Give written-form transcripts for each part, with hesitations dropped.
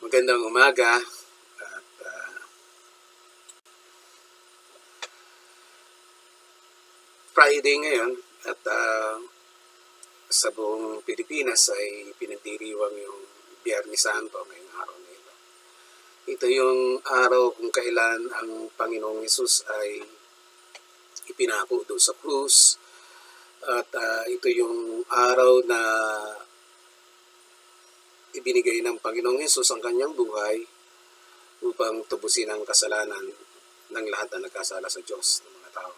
Magandang umaga at Friday ngayon at sa buong Pilipinas ay pinagdiriwang yung Biyernes Santo ngayong araw na ito. Ito yung araw kung kailan ang Panginoong Hesus ay ipinako doon sa krus at ito yung araw na ibinigay ng Panginoong Hesus ang kanyang buhay upang tubusin ang kasalanan ng lahat na nagkasala sa Diyos ng mga tao.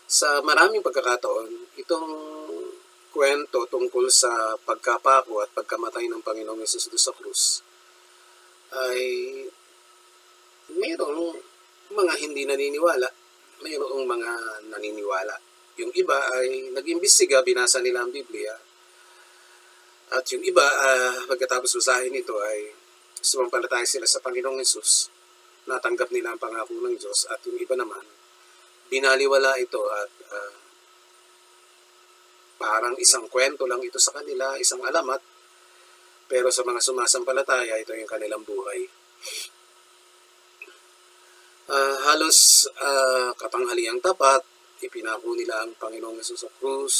Sa maraming pagkakataon, itong kwento tungkol sa pagkapako at pagkamatay ng Panginoong Hesus doon sa krus ay mayroong mga hindi naniniwala, mayroong mga naniniwala. Yung iba ay nag-imbestiga, binasa nila ang Biblia, at yung iba pagkatapos basahin ito ay sumampalataya sila sa Panginoong Hesus, natanggap nila ang pangako ng Diyos, at yung iba naman binaliwala ito at parang isang kwento lang ito sa kanila, isang alamat, pero sa mga sumasampalataya ito yung kanilang buhay. Halos katanghaliang tapat, ipinako nila ang Panginoong Hesus sa krus,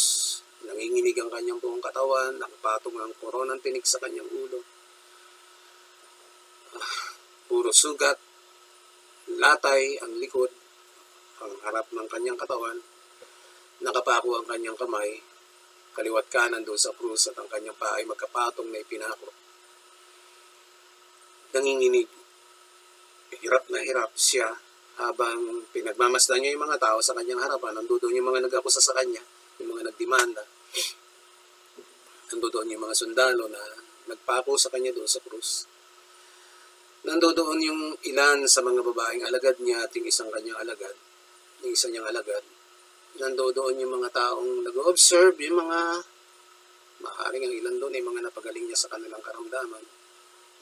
nanginginig ang kanyang buong katawan, nakapatong ang koronang tinik sa kanyang ulo. Puro sugat, latay ang likod, ang harap ng kanyang katawan, nakapako ang kanyang kamay, kaliwat kanan doon sa krus, at ang kanyang paa ay magkapatong na ipinako. Nanginginig, hirap na hirap siya habang pinagmamasdan niya yung mga tao sa kanyang harapan. Nandoon yung mga nag-akusa sa kanya, yung mga nagdemanda. Nandoon yung mga sundalo na nagpako sa kanya doon sa krus. Nandoon yung ilan sa mga babaeng alagad niya at yung isang kanyang alagad, yung isa niyang alagad. Nandoon yung mga taong nag-observe, yung mga maaaring ang ilan doon ay mga napagaling niya sa kanilang karamdaman,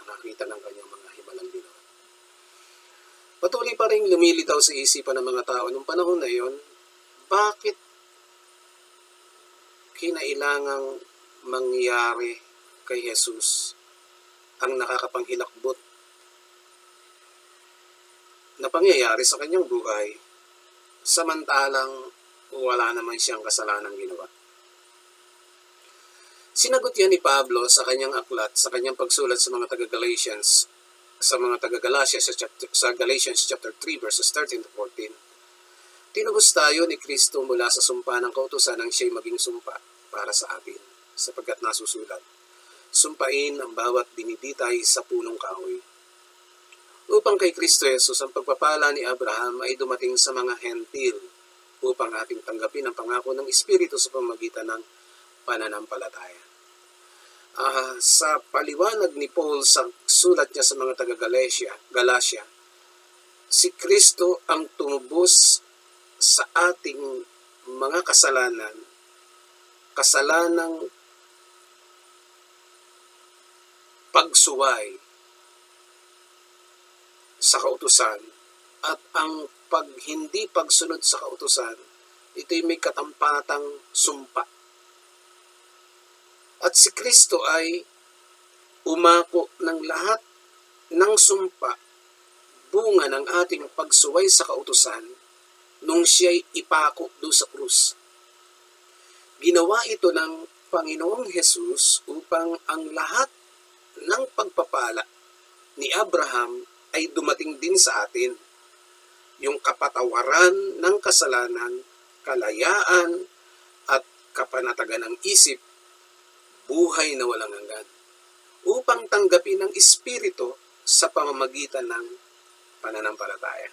nakakita ng kanyang mga himalang ginawa. Patuloy pa rin lumilitaw sa isipan ng mga tao nung panahon na yon, bakit kinailangang mangyari kay Jesus ang nakakapanghilakbot na pangyayari sa kanyang buhay, samantalang wala naman siyang kasalanang ginawa. Sinagot yan ni Pablo sa kanyang aklat, sa kanyang pagsulat sa mga taga-Galatians, sa Galatians chapter 3 verses 13 to 14. Tinubos tayo ni Kristo mula sa sumpa ng kautusan nang siya'y maging sumpa para sa atin, sapagkat nasusulat, sumpain ang bawat binibitay sa punong kahoy. Upang kay Kristo Jesus ang pagpapala ni Abraham ay dumating sa mga hentil, upang ating tanggapin ang pangako ng Espiritu sa pamamagitan ng pananampalataya. Sa paliwanag ni Paul sa sulat niya sa mga taga-Galatia, si Kristo ang tumubos sa ating mga kasalanang pagsuway sa kautusan, at ang hindi pagsunod sa kautusan, ito'y may katampatang sumpa. At si Kristo ay umako ng lahat ng sumpa, bunga ng ating pagsuway sa kautusan, nung siya'y ipako doon sa krus. Ginawa ito ng Panginoong Hesus upang ang lahat ng pagpapala ni Abraham ay dumating din sa atin. Yung kapatawaran ng kasalanan, kalayaan, at kapanatagan ng isip, buhay na walang hanggan, upang tanggapin ng Espiritu sa pamamagitan ng pananampalataya.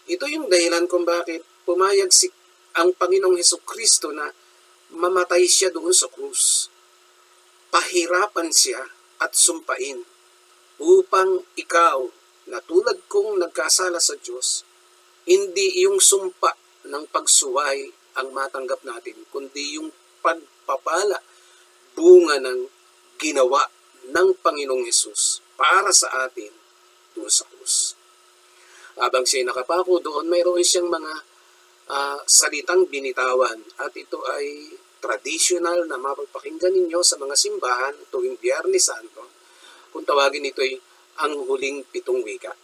Ito yung dahilan kung bakit pumayag ang Panginoong Hesukristo na mamatay siya doon sa krus. Pahirapan siya at sumpain upang ikaw, na tulad kong nagkasala sa Diyos, hindi yung sumpa ng pagsuway ang matanggap natin, kundi yung pagpapala, bunga ng ginawa ng Panginoong Hesus para sa atin doon sa krus. Habang siya'y nakapako doon, mayroon siyang mga salitang binitawan, at ito ay traditional na mapagpakinggan ninyo sa mga simbahan tuwing Biyernes Santo, kung tawagin ito'y ang huling 7 wika.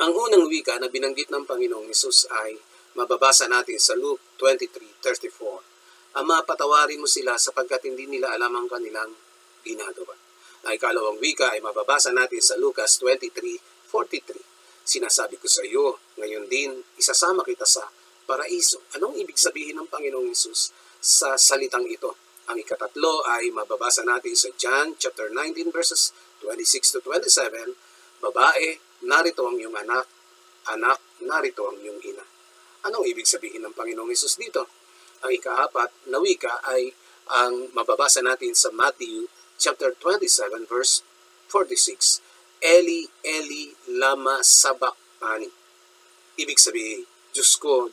Ang unang wika na binanggit ng Panginoong Hesus ay mababasa natin sa Luke 23:34. Ama, patawarin mo sila sapagkat hindi nila alam ang kanilang ginagawa. Ang ikalawang wika ay mababasa natin sa Lucas 23:43. Sinasabi ko sa iyo, ngayon din, isasama kita sa paraiso. Anong ibig sabihin ng Panginoong Hesus sa salitang ito? Ang ikatatlo ay mababasa natin sa John chapter 19 verses 26 to 27. Babae, narito ang iyong anak. Anak, narito ang iyong ina. Anong ibig sabihin ng Panginoong Hesus dito? Ang ikaapat na wika ay ang mababasa natin sa Matthew chapter 27 verse 46. Eli, Eli, lama sabachthani. Ibig sabihin, Diyos ko,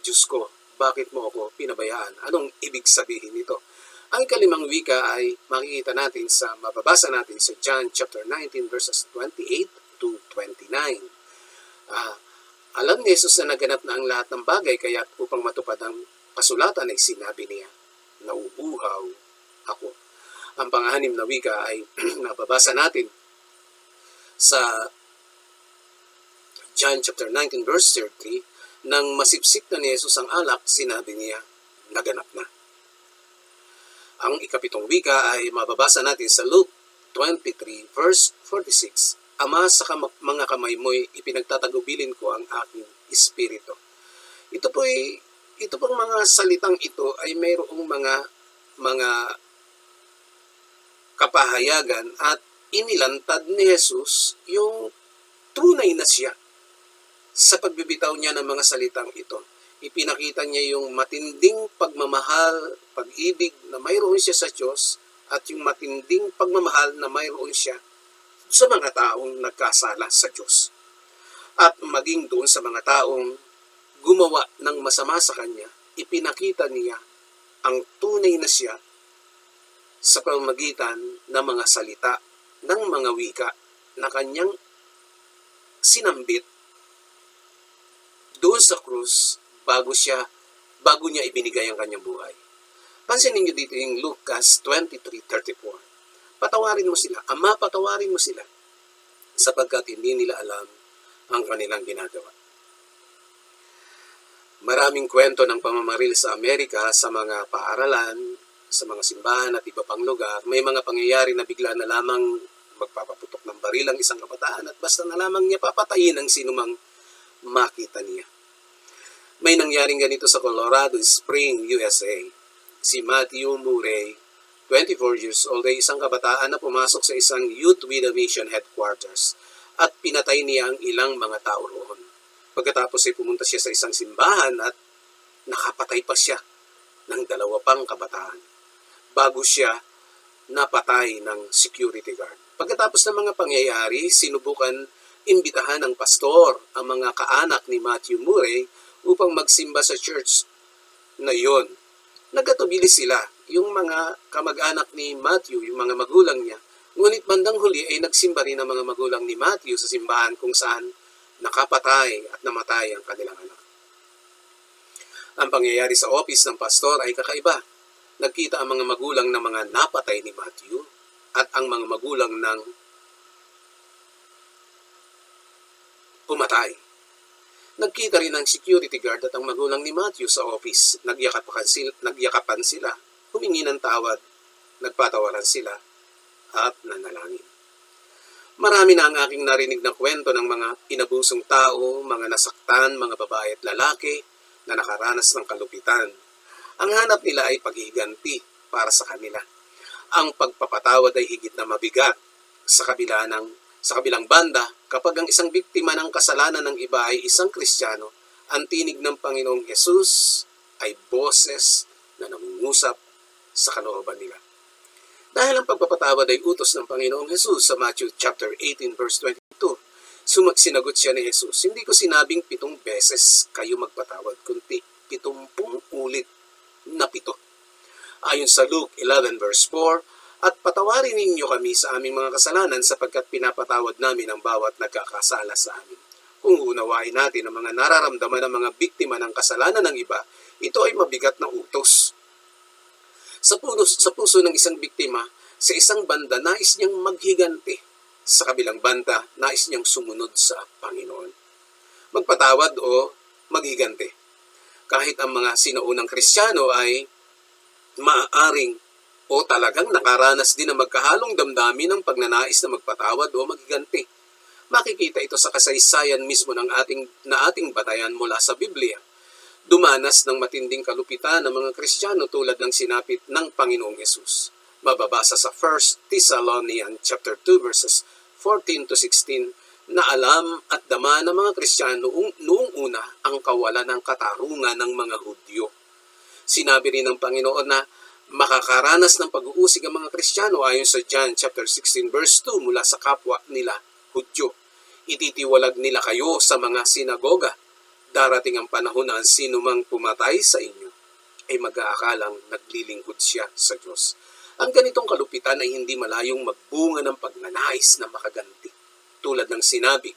bakit mo ako pinabayaan? Anong ibig sabihin nito? Ang ikalimang wika ay makikita natin sa, mababasa natin sa John chapter 19 verses 28 to 29. Alam ni Jesus na naganap na ang lahat ng bagay, kaya upang matupad ang kasulatan ay sinabi niya, nauuhaw ako. Ang pang-anim na wika ay mababasa natin sa John chapter 19 verse 33. Nang masipsik na ni Jesus ang alak, sinabi niya, naganap na. Ang ikapitong wika ay mababasa natin sa Luke 23 verse 46. Ama, sa mga kamay mo'y ipinagtatagubilin ko ang aking espiritu. Ito pong mga salitang ito ay mayroong mga kapahayagan at inilantad ni Jesus yung tunay na siya sa pagbibitaw niya ng mga salitang ito. Ipinakita niya yung matinding pagmamahal, pag-ibig na mayroon siya sa Diyos at yung matinding pagmamahal na mayroon siya sa mga taong nagkasala sa Diyos. At maging doon sa mga taong gumawa ng masama sa Kanya, ipinakita niya ang tunay na siya sa pamamagitan ng mga salita ng mga wika na Kanyang sinambit doon sa krus bago niya ibinigay ang kanyang buhay. Pansinin niyo dito yung Lucas 23:34. Patawarin mo sila. Ama, patawarin mo sila sapagkat hindi nila alam ang kanilang ginagawa. Maraming kwento ng pamamaril sa Amerika sa mga paaralan, sa mga simbahan at iba pang lugar. May mga pangyayari na bigla na lamang magpapaputok ng baril ang isang kabataan at basta na lamang niya papatayin ang sinumang makita niya. May nangyaring ganito sa Colorado Springs, USA. Si Matthew Murray, 24 years old, ay isang kabataan na pumasok sa isang Youth with a Mission headquarters at pinatay niya ang ilang mga tao roon. Pagkatapos ay pumunta siya sa isang simbahan at nakapatay pa siya ng 2 pang kabataan bago siya napatay ng security guard. Pagkatapos ng mga pangyayari, sinubukan imbitahan ng pastor ang mga kaanak ni Matthew Murray upang magsimba sa church na iyon. Nagkatubili sila, yung mga kamag-anak ni Matthew, yung mga magulang niya. Ngunit bandang huli ay nagsimba rin ang mga magulang ni Matthew sa simbahan kung saan nakapatay at namatay ang kanilang anak. Ang pangyayari sa office ng pastor ay kakaiba. Nagkita ang mga magulang ng mga napatay ni Matthew at ang mga magulang ng pumatay. Nagkita rin ang security guard at ang magulang ni Matthew sa office. Nagyakapan sila, humingi ng tawad, nagpatawaran sila, at nanalangin. Marami na ang aking narinig na kwento ng mga inabusong tao, mga nasaktan, mga babae at lalaki na nakaranas ng kalupitan. Ang hanap nila ay paghihiganti para sa kanila. Ang pagpapatawad ay higit na mabigat sa kabilang banda, kapag ang isang biktima ng kasalanan ng iba ay isang Kristiyano, ang tinig ng Panginoong Hesus ay boses na nangungusap sa kalooban nila. Dahil ang pagpapatawad ay utos ng Panginoong Hesus sa Matthew chapter 18 verse 22, sinagot siya ni Hesus, hindi ko sinabing 7 beses kayo magpatawad, kundi 70 ulit na 7. Ayon sa Luke 11 verse 4, at patawarin ninyo kami sa aming mga kasalanan sapagkat pinapatawad namin ang bawat nagkakasala sa amin. Kung uunawain natin ang mga nararamdaman ng mga biktima ng kasalanan ng iba, ito ay mabigat na utos. Sa puso ng isang biktima, sa isang banda, nais niyang maghiganti. Sa kabilang banda, nais niyang sumunod sa Panginoon. Magpatawad o maghiganti. Kahit ang mga sinaunang Kristiyano ay maaaring o talagang nakaranas din ng magkahalong damdamin ng pagnanais na magpatawad o maghiganti. Makikita ito sa kasaysayan mismo na ating batayan mula sa Biblia. Dumanas ng matinding kalupitan ng mga Kristiyano tulad ng sinapit ng Panginoong Yesus. Mababasa sa 1 Thessalonians chapter 2 verses 14 to 16 na alam at dama ng mga Kristiyano noong una ang kawalan ng katarungan ng mga Hudyo. Sinabi rin ng Panginoon na makakaranas ng pag-uusig ang mga Kristiyano ayon sa John chapter 16 verse 2 mula sa kapwa nila Hudyo. Ititiwalag nila kayo sa mga sinagoga. Darating ang panahon na ang sinumang pumatay sa inyo ay mag-aakalang naglilingkod siya sa Diyos. Ang ganitong kalupitan ay hindi malayong magbunga ng pagnanais na makaganti. Tulad ng sinabi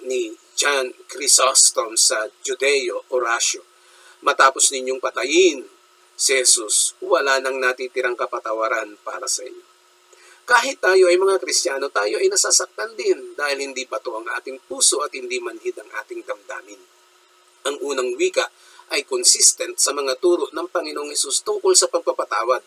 ni John Chrysostom sa Judeo Horatio, matapos ninyong patayin si Jesus, wala nang natitirang kapatawaran para sa inyo. Kahit tayo ay mga Kristiyano, tayo ay nasasaktan din dahil hindi bato ang ating puso at hindi manhid ang ating damdamin. Ang unang wika ay consistent sa mga turo ng Panginoong Hesus tungkol sa pagpapatawad.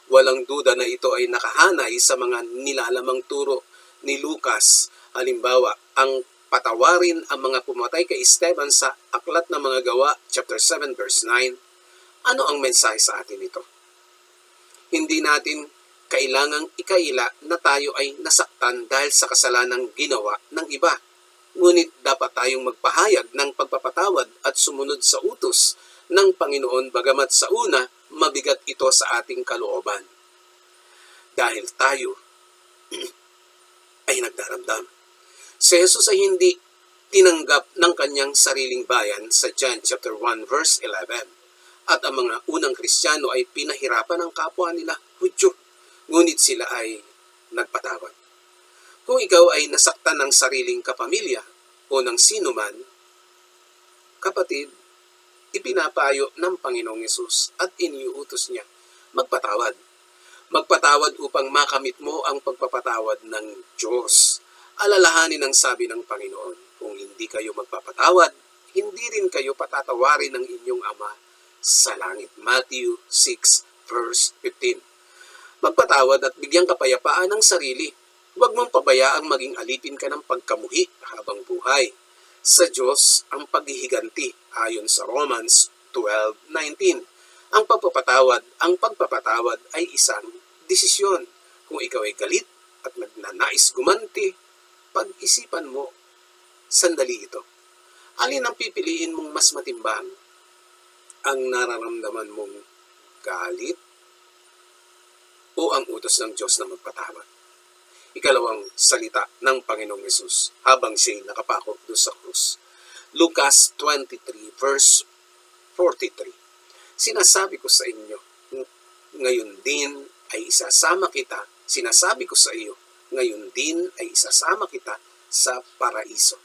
Walang duda na ito ay nakahanay sa mga nilalamang turo ni Lucas. Halimbawa, ang patawarin ang mga pumatay kay Esteban sa Aklat ng Mga Gawa, chapter 7, verse 9. Ano ang mensahe sa atin ito? Hindi natin kailangang ikaila na tayo ay nasaktan dahil sa kasalanang ginawa ng iba. Ngunit dapat tayong magpahayag ng pagpapatawad at sumunod sa utos ng Panginoon bagamat sa una, mabigat ito sa ating kalooban. Dahil tayo ay nagdaramdam. Si Jesus ay hindi tinanggap ng kanyang sariling bayan sa John chapter 1 verse 11. At ang mga unang Kristiyano ay pinahirapan ng kapwa nila Hudyo. Ngunit sila ay nagpatawad. Kung ikaw ay nasaktan ng sariling kapamilya o ng sinuman, kapatid, ipinapayo ng Panginoong Yesus at iniuutos niya, magpatawad. Magpatawad upang makamit mo ang pagpapatawad ng Diyos. Alalahanin ang sabi ng Panginoon, kung hindi kayo magpapatawad, hindi rin kayo patatawarin ng inyong Ama sa langit. Matthew 6 verse 15. Magpatawad at bigyang kapayapaan ang sarili. Huwag mong pabayaang maging alipin ka ng pagkamuhi habang buhay. Sa Diyos ang paghihiganti ayon sa Romans 12:19. Ang pagpapatawad ay isang desisyon. Kung ikaw ay galit at nagnanais gumanti, pag-isipan mo, sandali ito. Alin ang pipiliin mong mas matimbang? Ang nararamdaman mong galit o ang utos ng Diyos na magpatawad? Ikalawang salita ng Panginoong Yesus habang siya'y nakapako doon sa krus. Lucas 23 verse 43. Sinasabi ko sa inyo, ngayon din ay isasama kita. Sinasabi ko sa iyo, ngayon din ay isasama kita sa paraiso.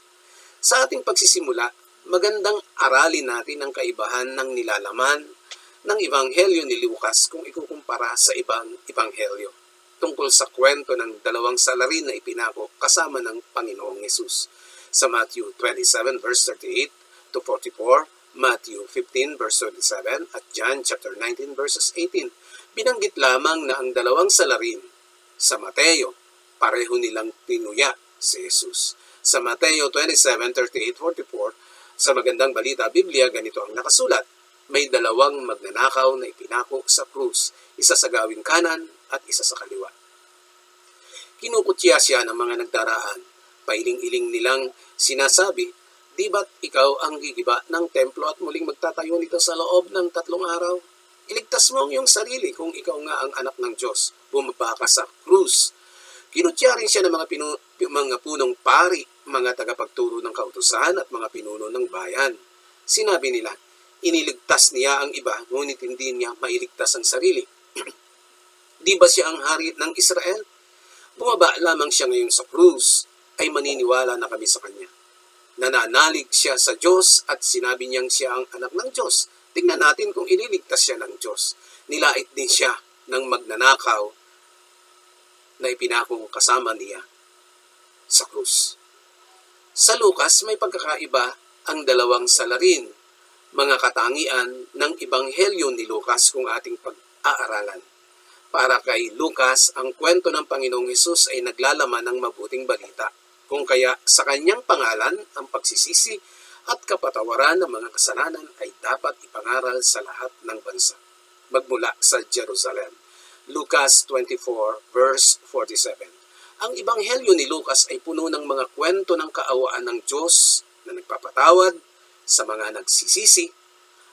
Sa ating pagsisimula, magandang aralin natin ang kaibahan ng nilalaman ng Ebanghelyo ni Lucas kung ikukumpara sa ibang Ebanghelyo tungkol sa kwento ng dalawang salarin na ipinako kasama ng Panginoong Yesus. Sa Matthew 27 verse 38 to 44, Matthew 15 verse 37 at John chapter 19 verses 18. Binanggit lamang na ang dalawang salarin sa Mateo, pareho nilang tinuya si Jesus. Sa Mateo 27, 38, 44, sa Magandang Balita Biblia, ganito ang nakasulat. May dalawang magnanakaw na ipinako sa krus, isa sa gawing kanan at isa sa kaliwa. Kinukutya siya ng mga nagdaraan. Pailing-iling nilang sinasabi, di ba't ikaw ang gigiba ng templo at muling magtatayo nito sa loob ng 3 araw? Iligtas mo ang iyong sarili kung ikaw nga ang anak ng Diyos. Bumaba ka sa krus. Kinutya rin siya ng mga punong pari, mga tagapagturo ng kautusan at mga pinuno ng bayan. Sinabi nila, iniligtas niya ang iba, ngunit hindi niya mailigtas ang sarili. Di ba siya ang hari ng Israel? Bumaba lamang siya ngayon sa krus, ay maniniwala na kami sa kanya. Nananalig siya sa Diyos at sinabi niyang siya ang anak ng Diyos. Tingnan natin kung ililigtas siya ng Diyos. Nilait din siya ng magnanakaw na ipinakong kasama niya sa krus. Sa Lucas, may pagkakaiba ang dalawang salarin, mga katangian ng Ebanghelyo ni Lucas kung ating pag-aaralan. Para kay Lucas, ang kwento ng Panginoong Hesus ay naglalaman ng mabuting balita, kung kaya sa kanyang pangalan ang pagsisisi at kapatawaran ng mga kasalanan ay dapat ipangaral sa lahat ng bansa, magmula sa Jerusalem. Lucas 24 verse 47. Ang Ebanghelyo ni Lucas ay puno ng mga kwento ng kaawaan ng Diyos na nagpapatawad sa mga nagsisisi.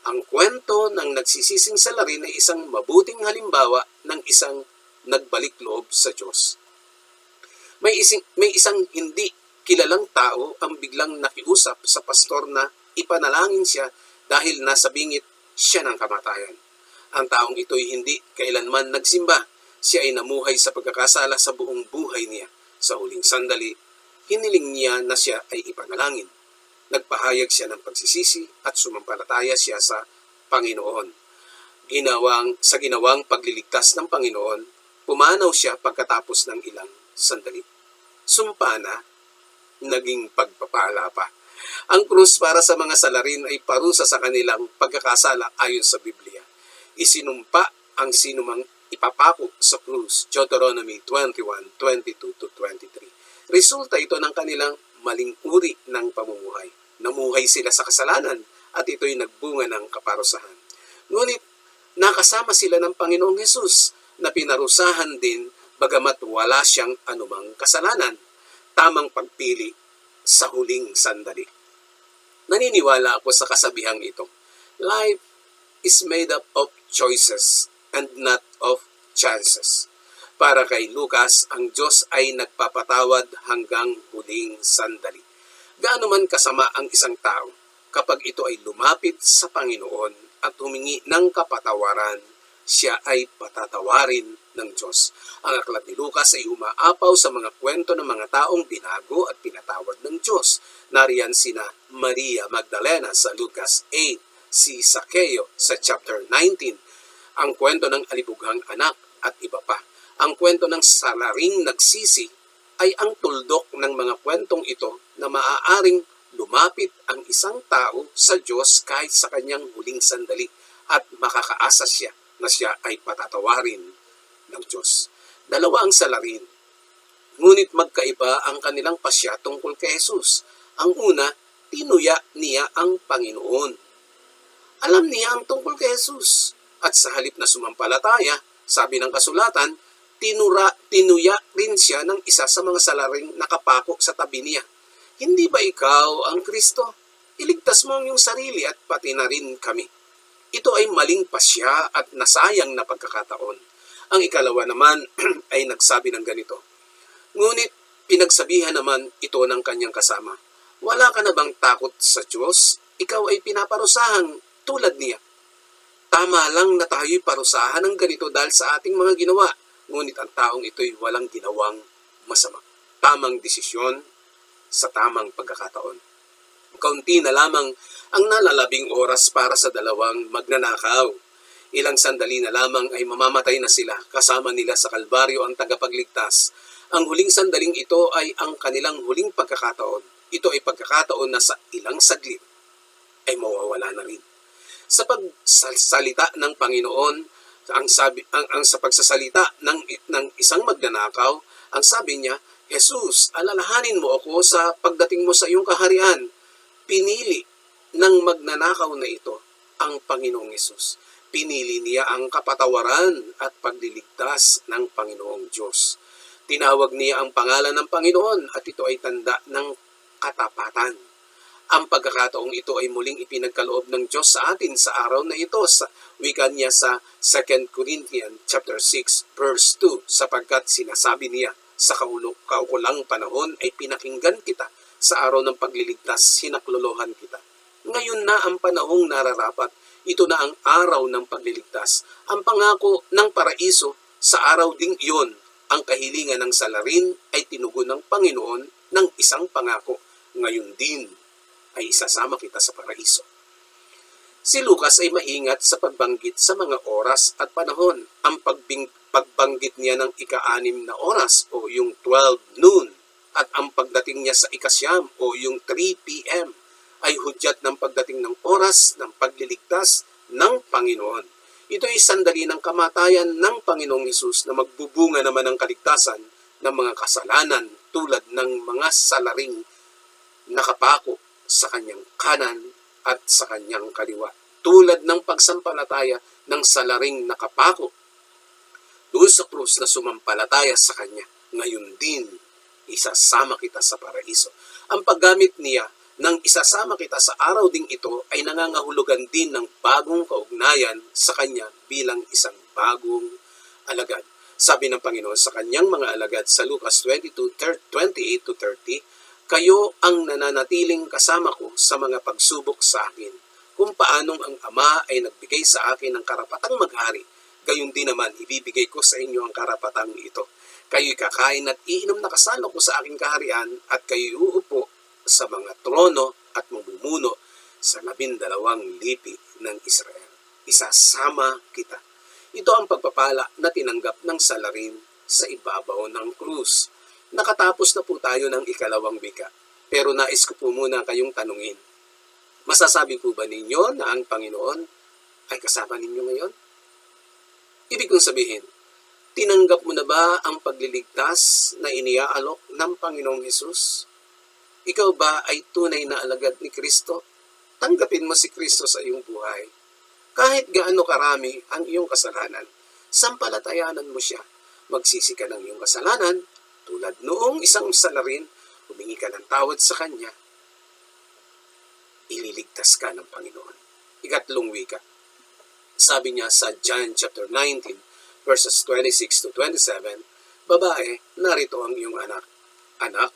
Ang kwento ng nagsisising salarin ay isang mabuting halimbawa ng isang nagbalik loob sa Diyos. May isang hindi kilalang tao ang biglang nakiusap sa pastor na ipanalangin siya dahil nasa bingit siya ng kamatayan. Ang taong ito'y hindi kailanman nagsimba. Siya ay namuhay sa pagkakasala sa buong buhay niya. Sa huling sandali, hiniling niya na siya ay ipanalangin. Nagpahayag siya ng pagsisisi at sumampalataya siya sa Panginoon. Sa ginawang pagliligtas ng Panginoon, pumanaw siya pagkatapos ng ilang sandali. Sumpa na, naging pagpapala pa. Ang krus para sa mga salarin ay parusa sa kanilang pagkakasala ayon sa Biblia. Isinumpa ang sinumang ipapako sa krus, Deuteronomy 21:22-23. Resulta ito ng kanilang maling uri ng pamumuhay. Namuhay sila sa kasalanan at ito'y nagbunga ng kaparusahan. Ngunit nakasama sila ng Panginoong Hesus na pinarusahan din bagamat wala siyang anumang kasalanan. Tamang pagpili sa huling sandali. Naniniwala ako sa kasabihang ito. Life is made up of choices and not of chances. Para kay Lucas, ang Diyos ay nagpapatawad hanggang huling sandali. Gaano man kasama ang isang tao, kapag ito ay lumapit sa Panginoon at humingi ng kapatawaran, siya ay patatawarin ng Diyos. Ang aklat ni Lucas ay umaapaw sa mga kwento ng mga taong binago at pinatawad ng Diyos. Nariyan sina Maria Magdalena sa Lucas 8, si Zaccheo sa chapter 19, ang kwento ng alibughang anak at iba pa. Ang kwento ng salaring nagsisi ay ang tuldok ng mga kwentong ito na maaaring lumapit ang isang tao sa Diyos kahit sa kanyang huling sandali at makakaasa siya na siya ay patatawarin ng Diyos. Dalawa ang salarin, ngunit magkaiba ang kanilang pasya tungkol kay Jesus. Ang una, tinuya niya ang Panginoon. Alam niya ang tungkol kay Jesus. At sa halip na sumampalataya, sabi ng kasulatan, tinuya rin siya ng isa sa mga salaring nakapako sa tabi niya. Hindi ba ikaw ang Kristo? Iligtas mo ang iyong sarili at pati na rin kami. Ito ay maling pasya at nasayang na pagkakataon. Ang ikalawa naman ay nagsabi ng ganito. Ngunit pinagsabihan naman ito ng kanyang kasama. Wala ka na bang takot sa Diyos? Ikaw ay pinaparusahang tulad niya. Tama lang na tayo'y parusahan ng ganito dahil sa ating mga ginawa. Ngunit ang taong ito'y walang ginawang masama. Tamang desisyon sa tamang pagkakataon. Kaunti na lamang ang nalalabing oras para sa dalawang magnanakaw. Ilang sandali na lamang ay mamamatay na sila, kasama nila sa Kalbaryo ang tagapagligtas. Ang huling sandaling ito ay ang kanilang huling pagkakataon. Ito ay pagkakataon na sa ilang saglit ay mawawala na rin. Sa pagsasalita ng Panginoon, sa pagsasalita ng isang magnanakaw, ang sabi niya, Jesus, alalahanin mo ako sa pagdating mo sa iyong kaharian. Pinili ng magnanakaw na ito ang Panginoong Hesus. Pinili niya ang kapatawaran at pagliligtas ng Panginoong Diyos. Tinawag niya ang pangalan ng Panginoon at ito ay tanda ng katapatan. Ang pagkakataong ito ay muling ipinagkaloob ng Diyos sa atin sa araw na ito. Sa wika niya sa 2 Corinthians chapter 6 verse 2, sapagkat sinasabi niya, sa kaukulang panahon ay pinakinggan kita, sa araw ng pagliligtas sinaklolohan kita. Ngayon na ang panahong nararapat, ito na ang araw ng pagliligtas. Ang pangako ng paraiso, sa araw ding iyon, ang kahilingan ng salarin ay tinugon ng Panginoon ng isang pangako. Ngayon din ay isasama kita sa paraiso. Si Lucas ay maingat sa pagbanggit sa mga oras at panahon. Ang pagbanggit niya ng ika-6 na oras o yung 12 noon at ang pagdating niya sa ika-9 o yung 3 p.m. ay hudyat ng pagdating ng oras ng pagliligtas ng Panginoon. Ito ay sandali ng kamatayan ng Panginoong Hesus na magbubunga naman ng kaligtasan ng mga kasalanan tulad ng mga salaring nakapako sa kanyang kanan at sa kanyang kaliwa. Tulad ng pagsampalataya ng salaring nakapako doon sa krus na sumampalataya sa kanya, ngayon din isasama kita sa paraiso. Ang paggamit niya ng isasama kita sa araw ding ito ay nangangahulugan din ng bagong kaugnayan sa kanya bilang isang bagong alagad. Sabi ng Panginoon sa kanyang mga alagad sa Lucas 22:28-30, kayo ang nananatiling kasama ko sa mga pagsubok sa akin. Kung paanong ang Ama ay nagbigay sa akin ng karapatang maghari, gayon din naman ibibigay ko sa inyo ang karapatang ito. Kayo'y kakain at iinom na kasama ko sa aking kaharian at kayo'y uupo sa mga trono at mamumuno sa 12 lipi ng Israel. Isasama kita. Ito ang pagpapala na tinanggap ng salarin sa ibabaw ng krus. Nakatapos na po tayo ng ikalawang wika, pero nais ko po muna kayong tanungin. Masasabi po ba ninyo na ang Panginoon ay kasama ninyo ngayon? Ibig kong sabihin, tinanggap mo na ba ang pagliligtas na iniaalok ng Panginoong Hesus? Ikaw ba ay tunay na alagad ni Kristo? Tanggapin mo si Kristo sa iyong buhay. Kahit gaano karami ang iyong kasalanan, sampalatayanan mo siya. Magsisi ka ng iyong kasalanan, tulad noong isang salarin, humingi ka ng tawad sa Kanya, ililigtas ka ng Panginoon. Ikatlong wika. Sabi niya sa John chapter 19, verses 26-27, babae, narito ang iyong anak. Anak,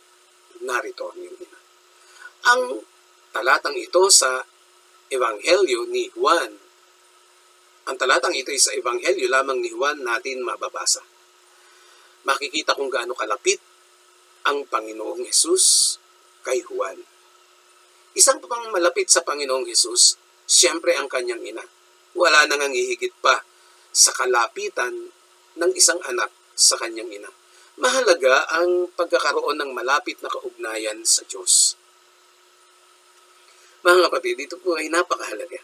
narito ang iyong ina. Ang talatang ito sa Ebanghelyo ni Juan, ang talatang ito ay sa Ebanghelyo lamang ni Juan natin mababasa. Makikita kung gaano kalapit ang Panginoong Hesus kay Juan. Isang pang malapit sa Panginoong Hesus, siyempre ang kanyang ina. Wala nang hihigit pa sa kalapitan ng isang anak sa kanyang ina. Mahalaga ang pagkakaroon ng malapit na kaugnayan sa Diyos. Mga kapatid, ito po ay napakahalaga.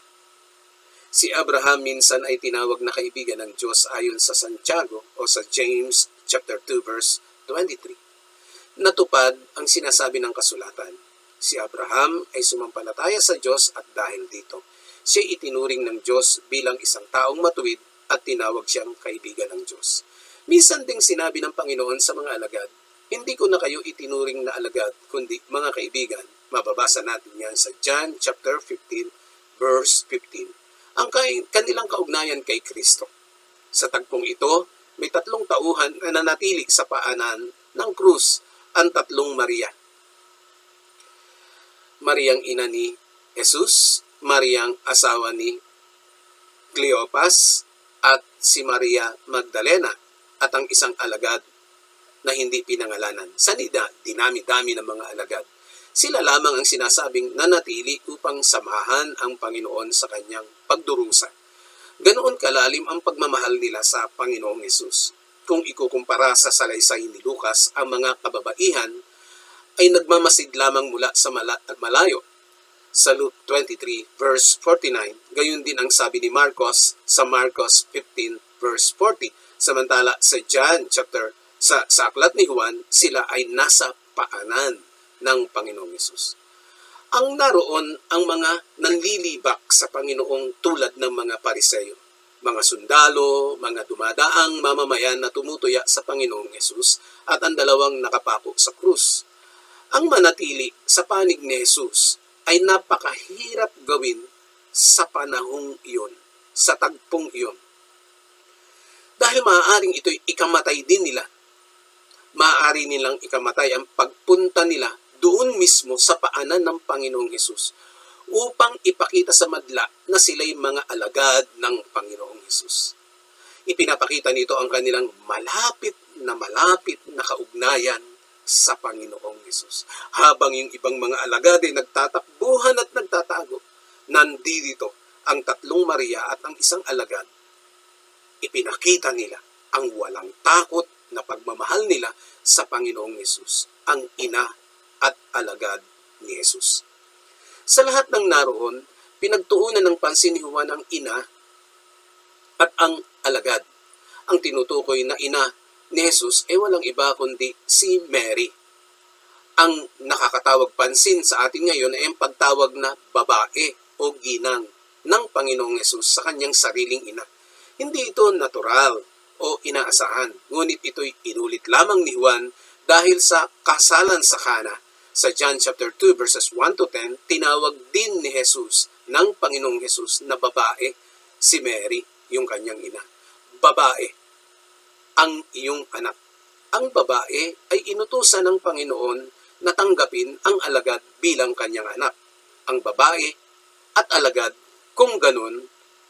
Si Abraham minsan ay tinawag na kaibigan ng Diyos ayon sa Santiago o sa James chapter 2 verse 23. Natupad ang sinasabi ng kasulatan. Si Abraham ay sumampalataya sa Diyos at dahil dito, siya itinuring ng Diyos bilang isang taong matuwid at tinawag siyang kaibigan ng Diyos. Minsan ding sinabi ng Panginoon sa mga alagad, hindi ko na kayo itinuring na alagad, kundi mga kaibigan. Mababasa natin yan sa John chapter 15 verse 15. Ang kanilang kaugnayan kay Kristo. Sa tagpong ito, may 3 tauhan na nanatili sa paanan ng krus, ang 3 Maria. Mariang ina ni Jesus, Mariang asawa ni Cleopas, at si Maria Magdalena, at ang isang alagad na hindi pinangalanan. Sa dinami-dami ng mga alagad. Sila lamang ang sinasabing nanatili upang samahan ang Panginoon sa kanyang pagdurusa. Ganoon kalalim ang pagmamahal nila sa Panginoong Hesus. Kung ikukumpara sa salaysay ni Lucas, ang mga kababaihan ay nagmamasid lamang mula sa malayo. Sa Luke 23 verse 49, gayon din ang sabi ni Marcos sa Marcos 15 verse 40. Samantala sa John chapter sa aklat ni Juan, sila ay nasa paanan ng Panginoong Hesus. Ang naroon ang mga nanlilibak sa Panginoong tulad ng mga Pariseo, mga sundalo, mga dumadaang mamamayan na tumutuya sa Panginoong Hesus at ang 2 nakapako sa krus. Ang manatili sa panig ni Hesus ay napakahirap gawin sa panahong iyon, sa tagpong iyon. Dahil maaaring ito'y ikamatay din nila. Maaari nilang ikamatay ang pagpunta nila doon mismo sa paanan ng Panginoong Hesus upang ipakita sa madla na sila'y mga alagad ng Panginoong Hesus. Ipinapakita nito ang kanilang malapit na kaugnayan sa Panginoong Hesus. Habang yung ibang mga alagad ay nagtatakbuhan at nagtatago, nandito ang tatlong Maria at ang isang alagad, ipinakita nila ang walang takot na pagmamahal nila sa Panginoong Hesus, ang ina at alagad ni Hesus. Sa lahat ng naroon, pinagtuunan ng pansin ni Juan ang ina at ang alagad. Ang tinutukoy na ina ni Hesus ay walang iba kundi si Mary. Ang nakakatawag pansin sa atin ngayon ay ang pagtawag na babae o ginang ng Panginoong Hesus sa kanyang sariling ina. Hindi ito natural o inaasahan, ngunit ito'y inulit lamang ni Juan dahil sa kasalan sa Cana. Sa John chapter 2 verses 1 to 10, tinawag din ni Jesus ng Panginoong Hesus na babae si Mary, yung kanyang ina. Babae, ang iyong anak. Ang babae ay inutusan ng Panginoon na tanggapin ang alagad bilang kanyang anak. Ang babae at alagad, kung ganun,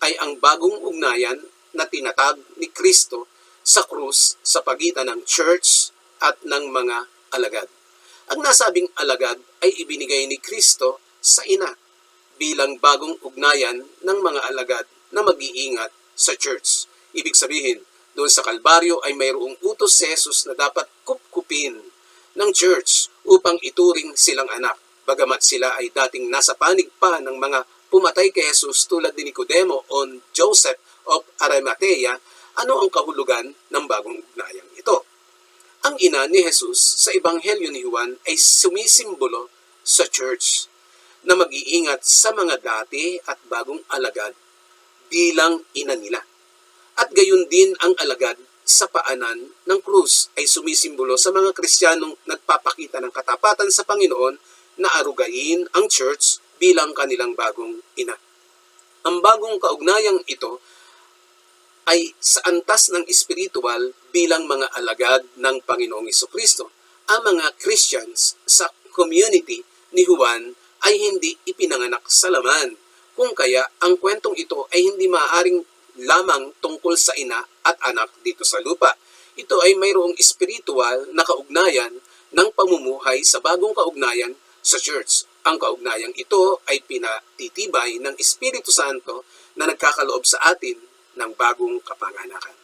ay ang bagong ugnayan na tinatag ni Kristo sa krus sa pagitan ng church at ng mga alagad. Ang nasabing alagad ay ibinigay ni Kristo sa ina bilang bagong ugnayan ng mga alagad na mag-iingat sa church. Ibig sabihin, doon sa Kalbaryo ay mayroong utos si Jesus na dapat kupkupin ng church upang ituring silang anak. Bagamat sila ay dating nasa panig pa ng mga pumatay kay Jesus tulad ni Nicodemo o Joseph of Arimathea, ano ang kahulugan ng bagong ugnayang ito? Ang ina ni Jesus sa Ebanghelyo ni Juan ay sumisimbolo sa church na mag-iingat sa mga dati at bagong alagad bilang ina nila. At gayon din ang alagad sa paanan ng krus ay sumisimbolo sa mga Kristiyanong nagpapakita ng katapatan sa Panginoon na arugain ang church bilang kanilang bagong ina. Ang bagong kaugnayang ito ay sa antas ng espiritual bilang mga alagad ng Panginoong Jesucristo. Ang mga Christians sa community ni Juan ay hindi ipinanganak sa laman. Kung kaya, ang kwentong ito ay hindi maaaring lamang tungkol sa ina at anak dito sa lupa. Ito ay mayroong espiritual na kaugnayan ng pamumuhay sa bagong kaugnayan sa church. Ang kaugnayang ito ay pinatitibay ng Espiritu Santo na nagkakaloob sa atin ng bagong kapanganakan.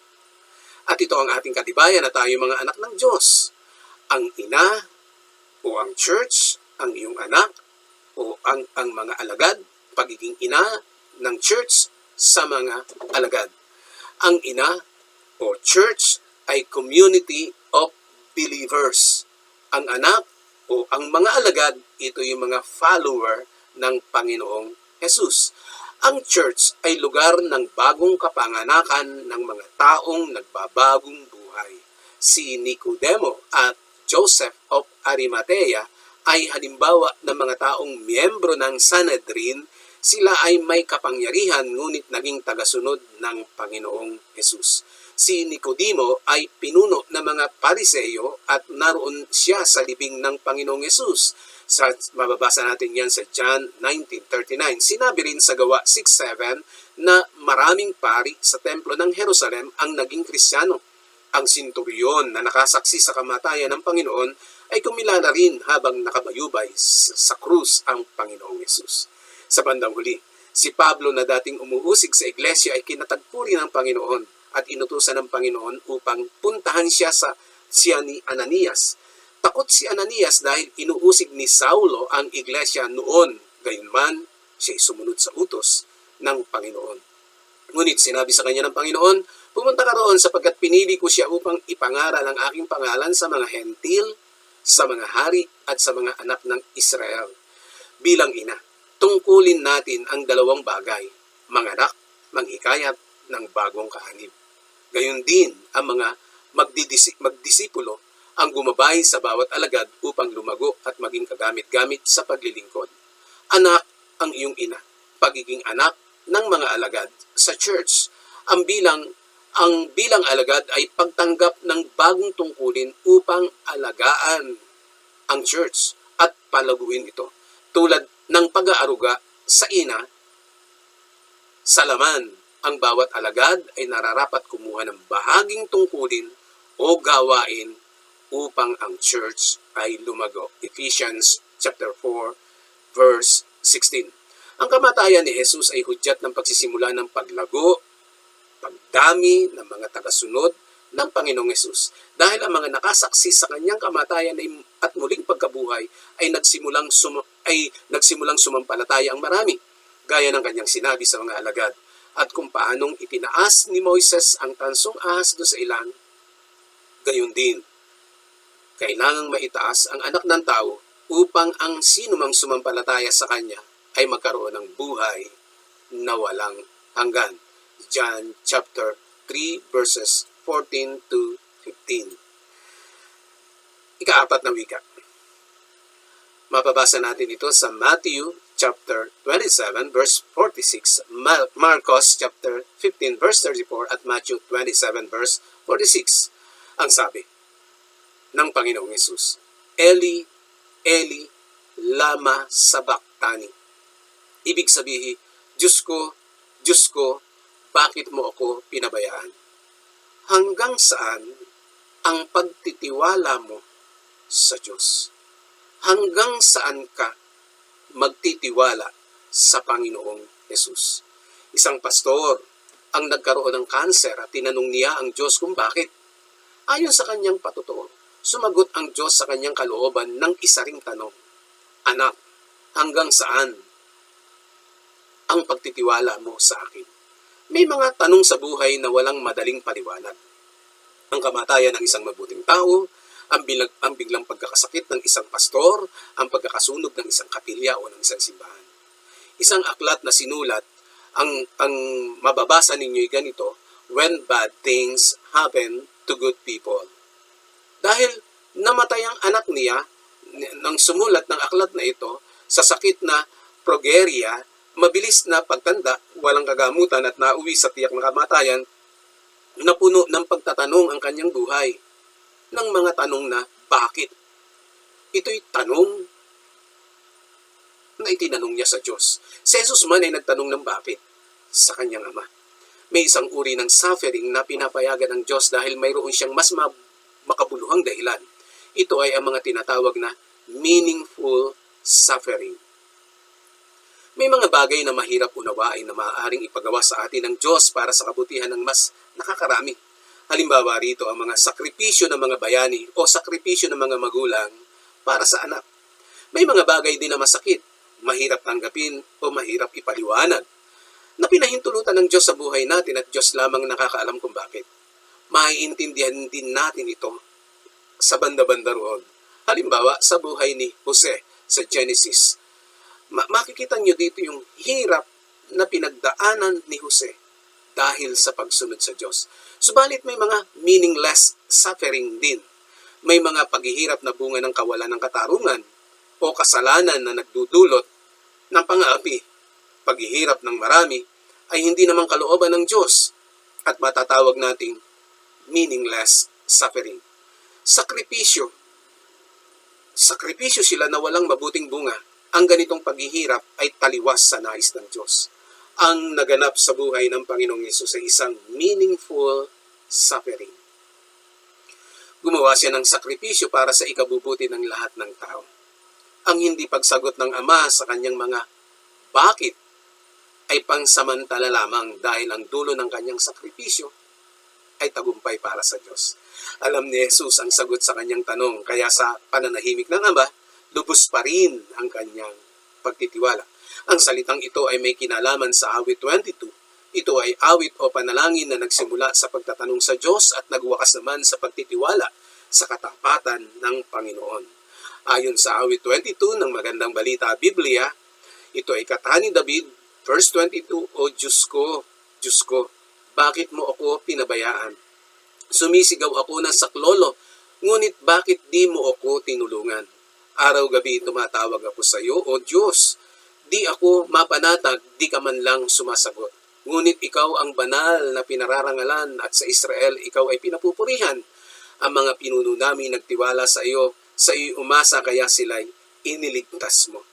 At ito ang ating katibayan na tayo mga anak ng Diyos. Ang ina o ang church, ang iyong anak o ang mga alagad, pagiging ina ng church sa mga alagad. Ang ina o church ay community of believers. Ang anak o ang mga alagad, ito yung mga follower ng Panginoong Jesus. Ang church ay lugar ng bagong kapanganakan ng mga taong nagbabagong buhay. Si Nicodemo at Joseph of Arimathea ay halimbawa ng mga taong miyembro ng Sanhedrin. Sila ay may kapangyarihan ngunit naging tagasunod ng Panginoong Jesus. Si Nicodemo ay pinuno ng mga Pariseyo at naroon siya sa libing ng Panginoong Jesus. Mababasa natin yan sa John 19:39. Sinabi rin sa Gawa 6:7 na maraming pari sa templo ng Jerusalem ang naging Kristiyano. Ang sinturyon na nakasaksi sa kamatayan ng Panginoon ay kumilala rin habang nakabayubay sa krus ang Panginoong Jesus. Sa bandang huli, si Pablo na dating umuusig sa iglesia ay kinatagpuri ng Panginoon at inutusan ng Panginoon upang puntahan siya ni Ananias. Takot si Ananias dahil inuusig ni Saulo ang iglesia noon. Gayunman, siya'y sumunod sa utos ng Panginoon. Ngunit sinabi sa kanya ng Panginoon, pumunta ka roon sapagkat pinili ko siya upang ipangaral ang aking pangalan sa mga hentil, sa mga hari at sa mga anak ng Israel. Bilang ina, tungkulin natin ang dalawang bagay, manganak, manghikayat ng bagong kaanib. Gayon din ang mga magdisipulo ang gumabay sa bawat alagad upang lumago at maging kagamit-gamit sa paglilingkod. Anak ang iyong ina, pagiging anak ng mga alagad sa church. Ang bilang alagad ay pagtanggap ng bagong tungkulin upang alagaan ang church at palaguin ito. Tulad ng pag-aaruga sa ina, sa laman, ang bawat alagad ay nararapat kumuha ng bahaging tungkulin o gawain upang ang church ay lumago. Ephesians chapter 4 verse 16. Ang kamatayan ni Jesus ay hudyat ng pagsisimula ng paglago, pagdami ng mga tagasunod ng Panginoong Hesus. Dahil ang mga nakasaksi sa kanyang kamatayan at muling pagkabuhay ay nagsimulang sumampalataya ang marami, gaya ng kanyang sinabi sa mga alagad. At kung paanong itinaas ni Moises ang tansong ahas do sa ilang, gayon din kailangang maitaas ang anak ng tao upang ang sinumang sumampalataya sa kanya ay magkaroon ng buhay na walang hanggan. John chapter 3 verses 14 to 15. Ika-4 na wika. Mapabasa natin ito sa Matthew chapter 27 verse 46, Marcos chapter 15 verse 34 at Matthew 27 verse 46. Ang sabi ng Panginoong Hesus, Eli, Eli, lama sabachthani. Ibig sabihin, Diyos ko, bakit mo ako pinabayaan? Hanggang saan ang pagtitiwala mo sa Diyos? Hanggang saan ka magtitiwala sa Panginoong Hesus? Isang pastor ang nagkaroon ng kanser at tinanong niya ang Diyos kung bakit. Ayon sa kanyang patotoo, sumagot ang Diyos sa kanyang kalooban ng isa ring tanong, Anak, hanggang saan ang pagtitiwala mo sa akin? May mga tanong sa buhay na walang madaling paliwanag. Ang kamatayan ng isang mabuting tao, ang biglang pagkakasakit ng isang pastor, ang pagkakasunog ng isang kapilya o ng isang simbahan. Isang aklat na sinulat, ang mababasa ninyo'y ganito, When bad things happen to good people. Dahil namatay ang anak niya, nang sumulat ng aklat na ito, sa sakit na progeria, mabilis na pagtanda, walang kagamutan at nauwi sa tiyak na kamatayan, napuno ng pagtatanong ang kanyang buhay ng mga tanong na bakit? Ito'y tanong na itinanong niya sa Diyos. Si Jesus man ay nagtanong ng bakit sa kanyang ama. May isang uri ng suffering na pinapayagan ng Diyos dahil mayroon siyang mas makabuluhang dahilan. Ito ay ang mga tinatawag na meaningful suffering. May mga bagay na mahirap unawain na maaaring ipagawa sa atin ng Diyos para sa kabutihan ng mas nakakarami. Halimbawa rito ang mga sakripisyo ng mga bayani o sakripisyo ng mga magulang para sa anak. May mga bagay din na masakit, mahirap tanggapin o mahirap ipaliwanag, na pinahintulutan ng Diyos sa buhay natin at Diyos lamang nakakaalam kung bakit. Maiintindihan din natin ito sa banda-banda roon. Halimbawa, sa buhay ni Jose sa Genesis. Makikita nyo dito yung hirap na pinagdaanan ni Jose dahil sa pagsunod sa Diyos. Subalit may mga meaningless suffering din. May mga paghihirap na bunga ng kawalan ng katarungan o kasalanan na nagdudulot ng pang-aapi. Paghihirap ng marami ay hindi naman kalooban ng Diyos at matatawag nating meaningless suffering. Sakripisyo sila na walang mabuting bunga. Ang ganitong paghihirap ay taliwas sa nais ng Diyos. Ang naganap sa buhay ng Panginoong Yesus ay isang meaningful suffering. Gumawa siya ng sakripisyo para sa ikabubuti ng lahat ng tao. Ang hindi pagsagot ng Ama sa kanyang mga bakit ay pangsamantala lamang dahil ang dulo ng kanyang sakripisyo ay tagumpay para sa Diyos. Alam ni Jesus ang sagot sa kanyang tanong, kaya sa pananahimik ng Ama, lubos pa rin ang kanyang pagtitiwala. Ang salitang ito ay may kinalaman sa awit 22. Ito ay awit o panalangin na nagsimula sa pagtatanong sa Diyos at nagwakas naman sa pagtitiwala sa katapatan ng Panginoon. Ayon sa awit 22 ng Magandang Balita Biblia, ito ay katahan ni David, verse 22, O Diyos ko, bakit mo ako pinabayaan? Sumisigaw ako ng saklolo, ngunit bakit di mo ako tinulungan? Araw-gabi tumatawag ako sa iyo, O Diyos. Di ako mapanatag, di ka man lang sumasagot. Ngunit ikaw ang banal na pinararangalan at sa Israel ikaw ay pinapupurihan. Ang mga pinuno namin nagtiwala sa iyo umasa kaya sila'y iniligtas mo.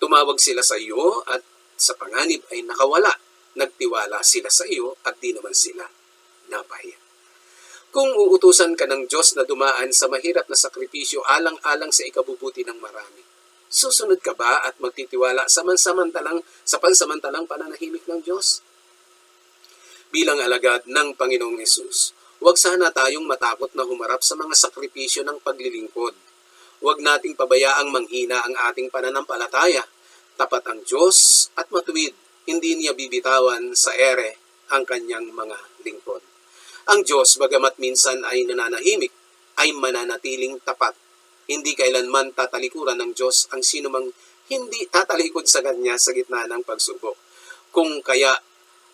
Tumawag sila sa iyo at sa panganib ay nakawala. Nagtiwala sila sa iyo at di naman sila napahiya. Kung uutusan ka ng Diyos na dumaan sa mahirap na sakripisyo alang-alang sa ikabubuti ng marami, Susunod ka ba at magtitiwala sa pansamantalang pananahimik ng Diyos? Bilang alagad ng Panginoong Hesus, huwag sana tayong matakot na humarap sa mga sakripisyo ng paglilingkod. Huwag nating pabayaang manghina ang ating pananampalataya. Tapat ang Diyos at matuwid, hindi niya bibitawan sa ere ang kanyang mga lingkod. Ang Diyos, bagamat minsan ay nananahimik, ay mananatiling tapat. Hindi kailanman tatalikuran ng Diyos ang sinumang hindi tatalikod sa Kanya sa gitna ng pagsubok. Kung kaya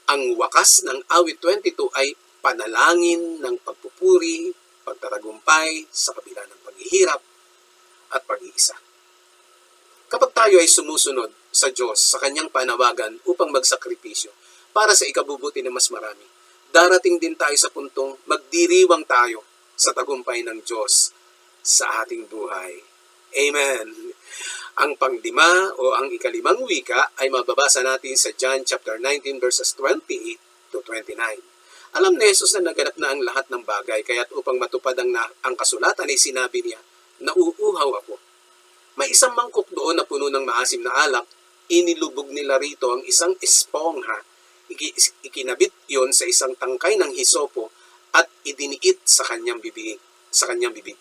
ang wakas ng awit 22 ay panalangin ng pagpupuri, pagtatagumpay sa kabila ng paghihirap at pag-iisa. Kapag tayo ay sumusunod sa Diyos sa Kanyang panawagan upang magsakripisyo para sa ikabubuti ng mas marami, darating din tayo sa puntong magdiriwang tayo sa tagumpay ng Diyos sa ating buhay. Amen. Ang panglima o ang ikalimang wika ay mababasa natin sa John chapter 19 verses 28 to 29. Alam ni Jesus na naganap na ang lahat ng bagay, kaya't upang matupad ang kasulatan ay sinabi niya, nauuhaw ako. May isang mangkok doon na puno ng maasim na alak, inilubog nila rito ang isang espongha, ikinabit yon sa isang tangkay ng hisopo at idiniit sa kanyang bibig.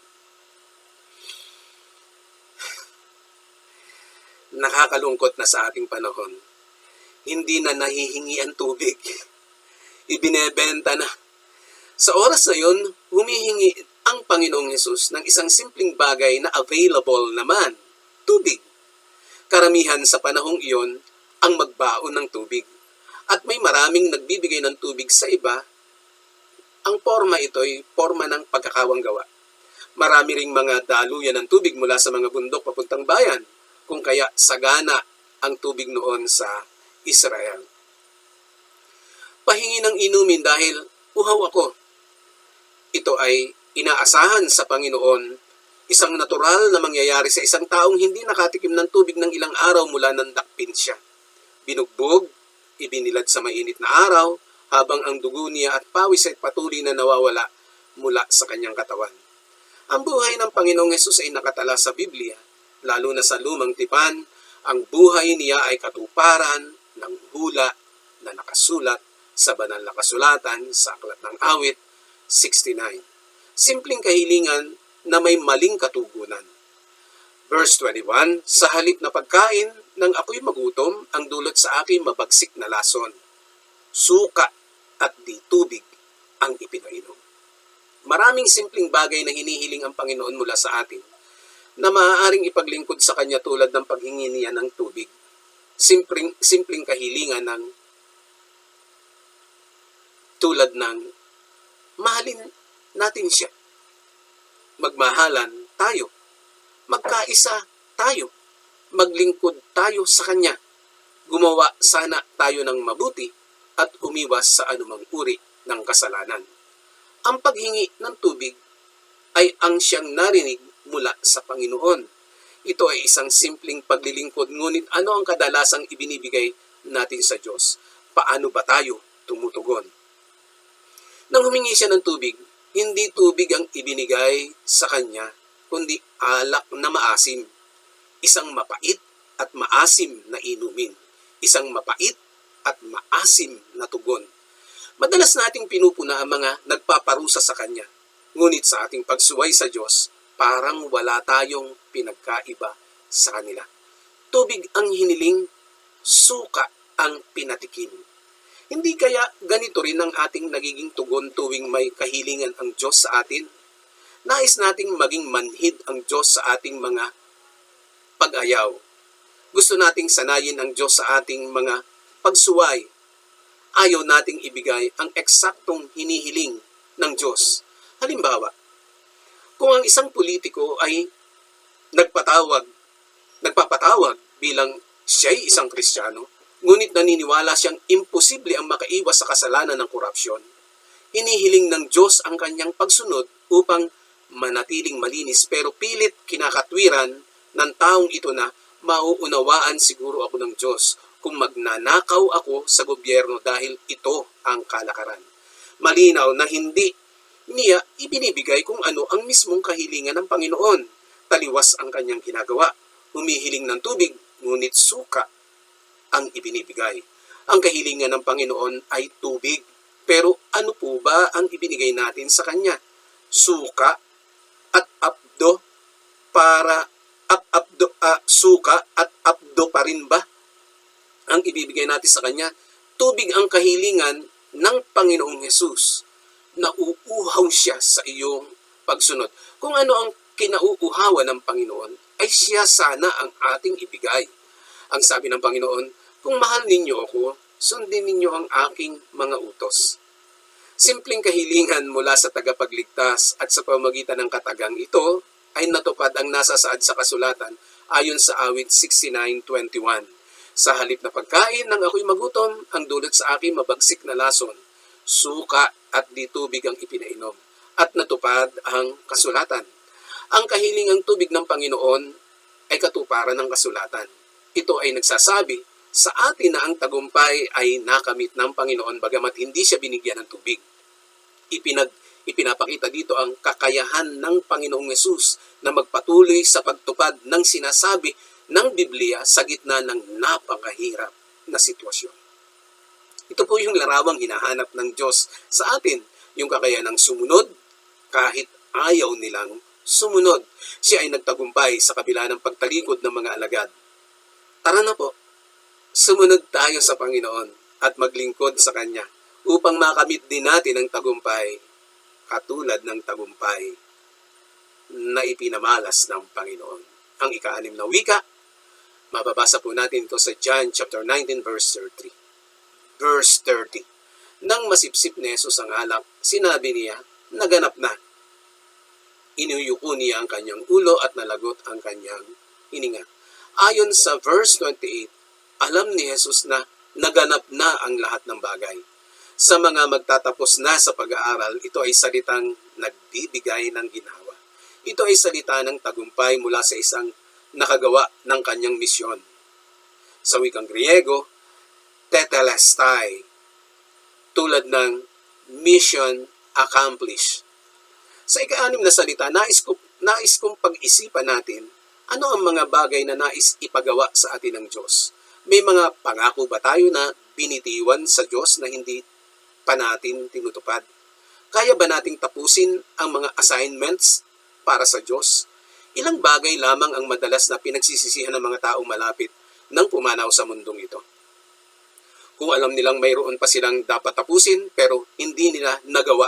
Nakakalungkot na sa ating panahon. Hindi na nahihingi ang tubig. Ibinebenta na. Sa oras na yun, humihingi ang Panginoong Hesus ng isang simpleng bagay na available naman, tubig. Karamihan sa panahong iyon ang magbaon ng tubig. At may maraming nagbibigay ng tubig sa iba. Ang forma ito ay forma ng pagkakawanggawa. Marami ring mga daluyan ng tubig mula sa mga bundok papuntang bayan, kung kaya sagana ang tubig noon sa Israel. Pahingi ng inumin dahil uhaw ako. Ito ay inaasahan sa Panginoon, isang natural na mangyayari sa isang taong hindi nakatikim ng tubig ng ilang araw mula nang dakpin siya. Binugbog, ibinilad sa mainit na araw, habang ang dugo niya at pawis ay patuloy na nawawala mula sa kanyang katawan. Ang buhay ng Panginoong Hesus ay nakatala sa Biblia, lalo na sa Lumang Tipan. Ang buhay niya ay katuparan ng hula na nakasulat sa banal na kasulatan sa Aklat ng Awit 69. Simpleng kahilingan na may maling katugunan. Verse 21, sa halip na pagkain nang ako'y magutom, ang dulot sa akin mabagsik na lason. Suka at di tubig ang ipinainom. Maraming simpleng bagay na hinihiling ang Panginoon mula sa atin na maaaring ipaglingkod sa Kanya tulad ng paghingi niya ng tubig. Simpleng kahilingan ng tulad ng mahalin natin siya. Magmahalan tayo. Magkaisa tayo. Maglingkod tayo sa Kanya. Gumawa sana tayo ng mabuti at umiwas sa anumang uri ng kasalanan. Ang paghingi ng tubig ay ang siyang narinig mula sa Panginoon. Ito ay isang simpleng paglilingkod, ngunit ano ang kadalasang ibinibigay natin sa Diyos? Paano ba tayo tumutugon? Nang humingi siya ng tubig, hindi tubig ang ibinigay sa kanya, kundi alak na maasim. Isang mapait at maasim na inumin. Isang mapait at maasim na tugon. Madalas nating pinupuna ang mga nagpaparusa sa Kanya. Ngunit sa ating pagsuway sa Diyos, parang wala tayong pinagkaiba sa kanila. Tubig ang hiniling, suka ang pinatikim. Hindi kaya ganito rin ang ating nagiging tugon tuwing may kahilingan ang Diyos sa atin? Nais nating maging manhid ang Diyos sa ating mga pag-ayaw. Gusto nating sanayin ang Diyos sa ating mga pagsuway. Ayaw nating ibigay ang eksaktong hinihiling ng Diyos. Halimbawa, kung ang isang politiko ay nagpapatawag bilang siya'y isang Kristiyano, ngunit naniniwala siyang imposible ang makaiwas sa kasalanan ng korupsyon, hinihiling ng Diyos ang kanyang pagsunod upang manatiling malinis, pero pilit kinakatwiran ng taong ito na mauunawaan siguro ako ng Diyos kung magnanakaw ako sa gobyerno dahil ito ang kalakaran. Malinaw na hindi niya ibinibigay kung ano ang mismong kahilingan ng Panginoon. Taliwas ang kanyang ginagawa. humihiling ng tubig, ngunit suka ang ibinibigay. Ang kahilingan ng Panginoon ay tubig. Pero ano po ba ang ibinigay natin sa Kanya? Suka at abdo para suka at abdo pa rin ba ang ibibigay natin sa Kanya? Tubig ang kahilingan ng Panginoong Hesus. Nauuhaw siya sa iyong pagsunod. Kung ano ang kinauuhawan ng Panginoon, ay siya sana ang ating ibigay. Ang sabi ng Panginoon, kung mahal ninyo ako, sundin ninyo ang aking mga utos. Simpleng kahilingan mula sa tagapagligtas at sa pamamagitan ng katagang ito ay natupad ang nasasaad sa kasulatan ayon sa awit 69:21. Sa halip na pagkain ng ako'y magutom, ang dulot sa akin mabagsik na lason, suka at di tubig ang ipinainom. At natupad ang kasulatan. Ang kahilingang tubig ng Panginoon ay katuparan ng kasulatan. Ito ay nagsasabi sa atin na ang tagumpay ay nakamit ng Panginoon bagamat hindi siya binigyan ng tubig. Ipinapakita dito ang kakayahan ng Panginoong Hesus na magpatuloy sa pagtupad ng sinasabi ng Biblia sa gitna ng napakahirap na sitwasyon. Ito po yung larawang hinahanap ng Diyos sa atin, yung kakayanang sumunod kahit ayaw nilang sumunod. Siya ay nagtagumpay sa kabila ng pagtalikod ng mga alagad. Tara na po, sumunod tayo sa Panginoon at maglingkod sa Kanya upang makamit din natin ang tagumpay katulad ng tagumpay na ipinamalas ng Panginoon. Ang ika-6 na wika, mababasa po natin ito sa John chapter 19 verse 30. Verse 30. Nang masipsip ni Jesus ang alak, sinabi niya, naganap na. Inuyuko niya ang kanyang ulo at nalagot ang kanyang hininga. Ayon sa verse 28, alam ni Jesus na naganap na ang lahat ng bagay. Sa mga magtatapos na sa pag-aaral, ito ay salitang nagbibigay ng ginhawa. Ito ay salita ng tagumpay mula sa isang nakagawa ng kanyang misyon. Sa wikang Griego, tetelestai, tulad ng mission accomplished. Sa ika-6 na salita, nais kong pag-isipan natin ano ang mga bagay na nais ipagawa sa atin ng Diyos. May mga pangako ba tayo na binitiwan sa Diyos na hindi pa natin tinutupad? Kaya ba nating tapusin ang mga assignments para sa Diyos? Ilang bagay lamang ang madalas na pinagsisisihan ng mga taong malapit nang pumanaw sa mundong ito. Kung alam nilang mayroon pa silang dapat tapusin pero hindi nila nagawa.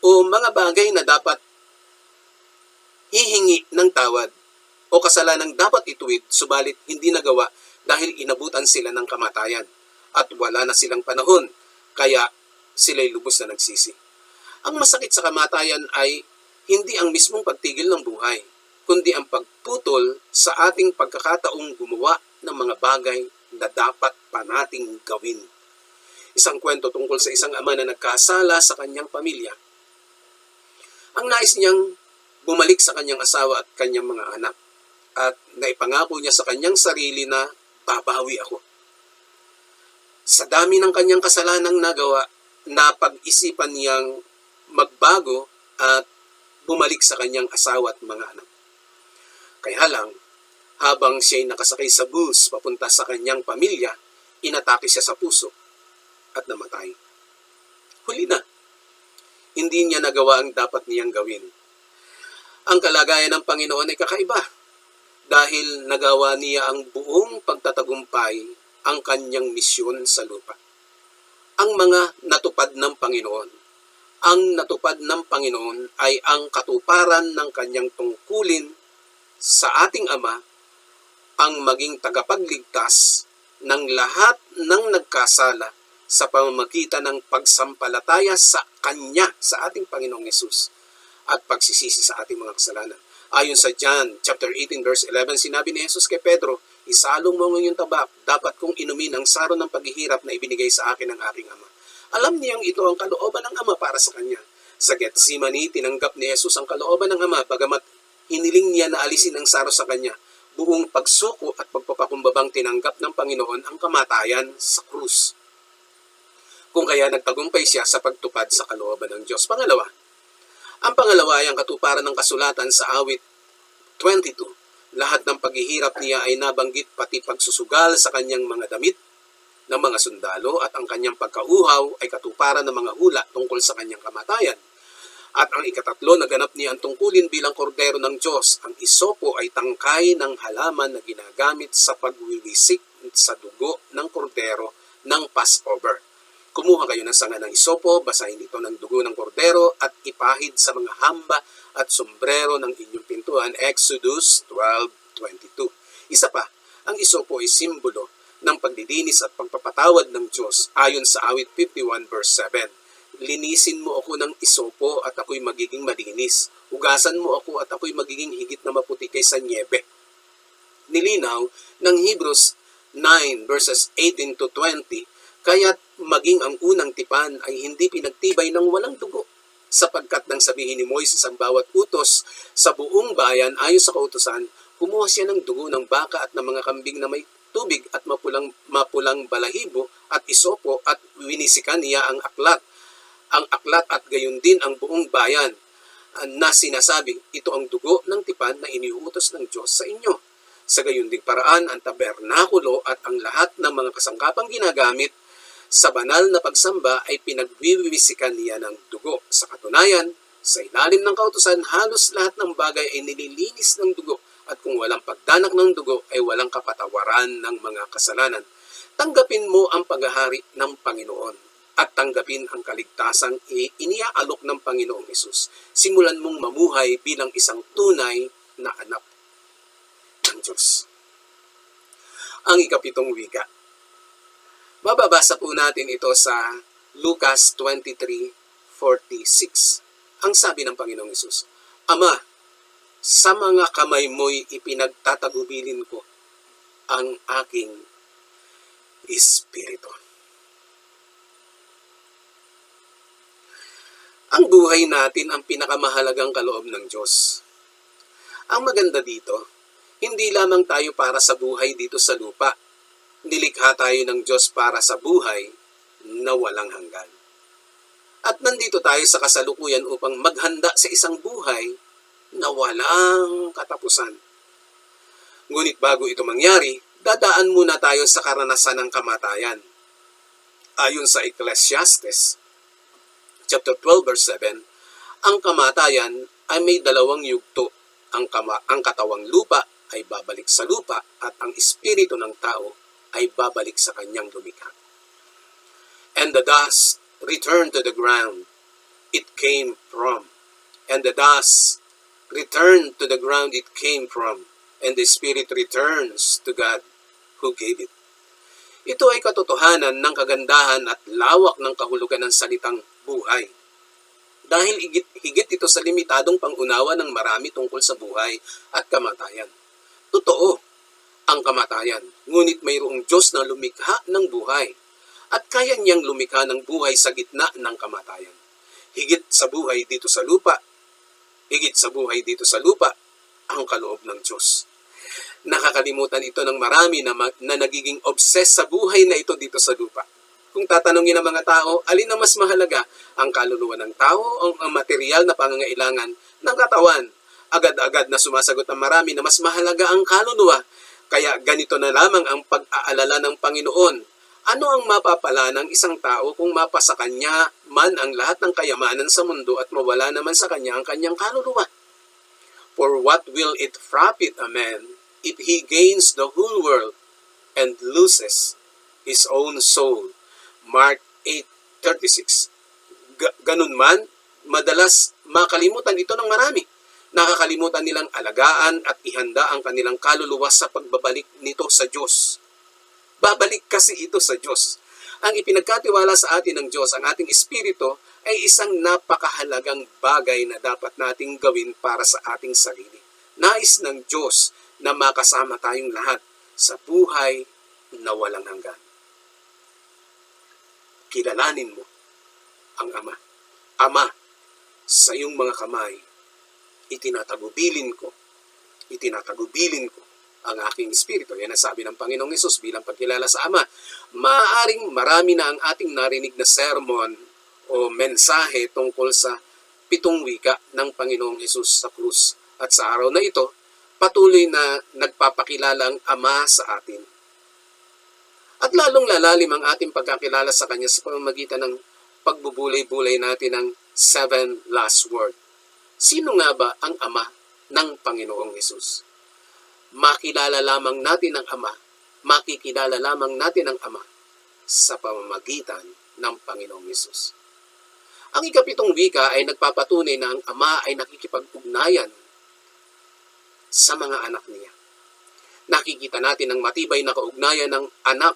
O mga bagay na dapat hihingi ng tawad o kasalanang dapat ituwid subalit hindi nagawa dahil inabutan sila ng kamatayan at wala na silang panahon kaya sila'y lubos na nagsisi. Ang masakit sa kamatayan ay hindi ang mismong pagtigil ng buhay, kundi ang pagputol sa ating pagkakataong gumawa ng mga bagay na dapat pa nating gawin. Isang kwento tungkol sa isang ama na nagkasala sa kanyang pamilya. Ang nais niyang bumalik sa kanyang asawa at kanyang mga anak at naipangako niya sa kanyang sarili na babawi ako. Sa dami ng kanyang kasalanang nagawa, napag-isipan niyang magbago at bumalik sa kanyang asawa at mga anak. Kaya lang, habang siya'y nakasakay sa bus papunta sa kanyang pamilya, inatake siya sa puso at namatay. Huli na. Hindi niya nagawa ang dapat niyang gawin. Ang kalagayan ng Panginoon ay kakaiba dahil nagawa niya ang buong pagtatagumpay ang kanyang misyon sa lupa. Ang mga natupad ng Panginoon. Ang natupad ng Panginoon ay ang katuparan ng kanyang tungkulin sa ating Ama ang maging tagapagligtas ng lahat ng nagkasala sa pamamagitan ng pagsampalataya sa Kanya, sa ating Panginoong Hesus, at pagsisisi sa ating mga kasalanan. Ayon sa John chapter 18 verse 11, sinabi ni Jesus kay Pedro, isalong mo ng iyong tabak, dapat kong inumin ang saro ng paghihirap na ibinigay sa akin ng aking Ama. Alam niyang ito ang kalooban ng Ama para sa Kanya. Sa Getsemani, tinanggap ni Jesus ang kalooban ng Ama, bagamat hiniling niya na alisin ang saro sa Kanya. Buong pagsuko at pagpapakumbabang tinanggap ng Panginoon ang kamatayan sa krus. Kung kaya nagtagumpay siya sa pagtupad sa kalooban ng Diyos. Ang pangalawa ay ang katuparan ng kasulatan sa awit 22 Lahat ng paghihirap niya ay nabanggit, pati pagsusugal sa kanyang mga damit ng mga sundalo, at ang kanyang pagkauhaw ay katuparan ng mga hula tungkol sa kanyang kamatayan. At ang ikatatlo, naganap niya ang tungkulin bilang kordero ng Diyos. Ang isopo ay tangkay ng halaman na ginagamit sa pagwiwisik sa dugo ng kordero ng Passover. Kumuha kayo ng sanga ng isopo, basahin ito ng dugo ng kordero at ipahid sa mga hamba at sombrero ng inyong pintuan. Exodus 12:22. Isa pa, ang isopo ay simbolo ng paglilinis at pagpapatawad ng Diyos ayon sa awit 51 verse 7. Linisin mo ako ng isopo at ako'y magiging malinis. Hugasan mo ako at ako'y magiging higit na maputi kaysa niebe. Nilinaw ng Hebrews 9 verses 18 to 20, kaya't maging ang unang tipan ay hindi pinagtibay ng walang dugo, sapagkat nang sabihin ni Moises ang bawat utos sa buong bayan ayon sa kautusan, kumuha siya ng dugo ng baka at ng mga kambing na may tubig at mapulang balahibo at isopo at winisikan niya ang aklat at gayon din ang buong bayan na sinasabing, ito ang dugo ng tipan na iniutos ng Diyos sa inyo. Sa gayon ding paraan, ang tabernakulo at ang lahat ng mga kasangkapang ginagamit sa banal na pagsamba ay pinagwiwisikan niya ng dugo. Sa katunayan, sa ilalim ng kautusan, halos lahat ng bagay ay nililinis ng dugo, at kung walang pagdanak ng dugo ay walang kapatawaran ng mga kasalanan. Tanggapin mo ang paghahari ng Panginoon at tanggapin ang kaligtasang iniaalok ng Panginoong Hesus. Simulan mong mamuhay bilang isang tunay na anak ng Diyos. Ang ikapitong wika. Mababasa po natin ito sa Lucas 23:46. Ang sabi ng Panginoong Hesus, Ama, sa mga kamay mo'y ipinagtatagubilin ko ang aking espiritu. Ang buhay natin ang pinakamahalagang kaloob ng Diyos. Ang maganda dito, hindi lamang tayo para sa buhay dito sa lupa. Nilikha tayo ng Diyos para sa buhay na walang hanggan. At nandito tayo sa kasalukuyan upang maghanda sa isang buhay na walang katapusan. Ngunit bago ito mangyari, dadaan muna tayo sa karanasan ng kamatayan. Ayon sa Ecclesiastes, chapter 12 verse 7, ang kamatayan ay may dalawang yugto. Ang katawang lupa ay babalik sa lupa at ang espiritu ng tao ay babalik sa kanyang lumikha. And the dust returned to the ground it came from. And the dust returned to the ground it came from. And the spirit returns to God who gave it. Ito ay katotohanan ng kagandahan at lawak ng kahulugan ng salitang buhay. Dahil higit ito sa limitadong pangunawa ng marami tungkol sa buhay at kamatayan. Totoo ang kamatayan, ngunit mayroong Diyos na lumikha ng buhay at kaya niyang lumikha ng buhay sa gitna ng kamatayan. Higit sa buhay dito sa lupa, ang kaloob ng Diyos. Nakakalimutan ito ng marami na nagiging obsessed sa buhay na ito dito sa lupa. Kung tatanungin ng mga tao, alin ang mas mahalaga, ang kaluluwa ng tao o ang material na pangangailangan ng katawan? Agad-agad na sumasagot ang marami na mas mahalaga ang kaluluwa. Kaya ganito na lamang ang pag-aalala ng Panginoon. Ano ang mapapala ng isang tao kung mapasa kanya man ang lahat ng kayamanan sa mundo at mawala naman sa kanya ang kanyang kaluluwa? For what will it profit a man if he gains the whole world and loses his own soul? Mark 8:36. Ganun man, madalas makalimutan ito ng marami. Nakakalimutan nilang alagaan at ihanda ang kanilang kaluluwa sa pagbabalik nito sa Diyos. Babalik kasi ito sa Diyos. Ang ipinagkatiwala sa atin ng Diyos, ang ating espiritu, ay isang napakahalagang bagay na dapat nating gawin para sa ating sarili. Nais ng Diyos na makasama tayong lahat sa buhay na walang hanggan. Kilalanin mo ang Ama. Ama, sa iyong mga kamay, itinatagubilin ko ang aking espiritu. Yan ang sabi ng Panginoong Hesus bilang pagkilala sa Ama. Maaaring marami na ang ating narinig na sermon o mensahe tungkol sa 7 wika ng Panginoong Hesus sa krus. At sa araw na ito, patuloy na nagpapakilala ang Ama sa atin. At lalong lalalim ang ating pagkakilala sa Kanya sa pamamagitan ng pagbubulay-bulay natin ng 7 last word. Sino nga ba ang Ama ng Panginoong Hesus? Makilala lamang natin ang Ama, makikilala lamang natin ang Ama sa pamamagitan ng Panginoong Hesus. Ang ikapitong wika ay nagpapatunay na ang Ama ay nakikipag-ugnayan sa mga anak niya. Nakikita natin ang matibay na kaugnayan ng anak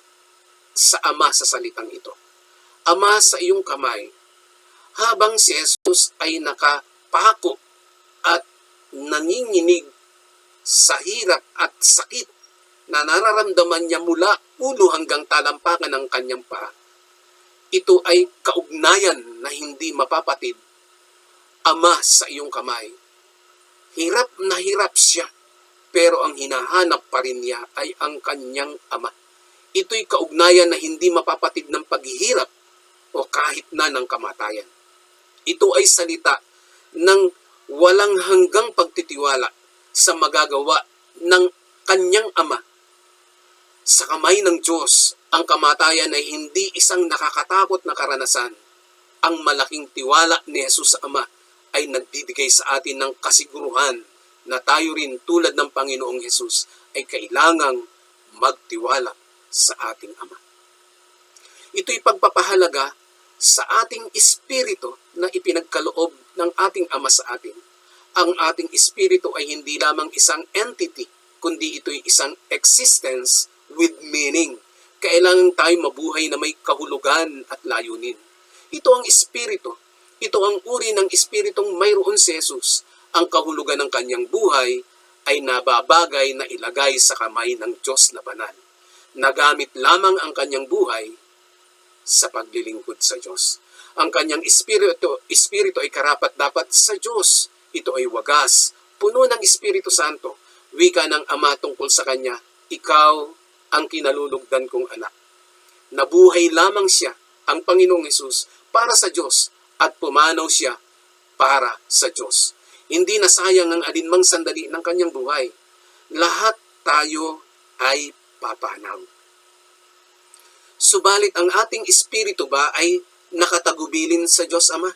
sa Ama sa salitang ito. Ama, sa iyong kamay, habang si Jesus ay nakapako at nanginginig sa hirap at sakit na nararamdaman niya mula ulo hanggang talampakan ng kanyang paa. Ito ay kaugnayan na hindi mapapatid. Ama, sa iyong kamay. Hirap na hirap siya, pero ang hinahanap pa rin niya ay ang kanyang Ama. Ito'y kaugnayan na hindi mapapatid ng paghihirap o kahit na ng kamatayan. Ito ay salita ng walang hanggang pagtitiwala sa magagawa ng kanyang Ama. Sa kamay ng Diyos, ang kamatayan ay hindi isang nakakatakot na karanasan. Ang malaking tiwala ni Jesus sa Ama ay nagbibigay sa atin ng kasiguruhan na tayo rin tulad ng Panginoong Jesus ay kailangang magtiwala sa ating Ama. Ito'y pagpapahalaga sa ating espiritu na ipinagkaloob ng ating Ama sa atin. Ang ating espiritu ay hindi lamang isang entity, kundi ito'y isang existence with meaning. Kailangan tayo mabuhay na may kahulugan at layunin. Ito ang espiritu. Ito ang uri ng espiritong mayroon si Jesus. Ang kahulugan ng kanyang buhay ay nababagay na ilagay sa kamay ng Diyos na banal. Nagamit lamang ang kanyang buhay sa paglilingkod sa Diyos. Ang kanyang espiritu ay karapat-dapat sa Diyos. Ito ay wagas, puno ng Espiritu Santo. Wika ng Ama tungkol sa kanya, ikaw ang kinalulugdan kong anak. Nabuhay lamang siya, ang Panginoong Hesus, para sa Diyos at pumanaw siya para sa Diyos. Hindi nasayang ang alinmang sandali ng kanyang buhay. Lahat tayo ay papanaw. Subalit ang ating espiritu ba ay nakatagubilin sa Diyos Ama?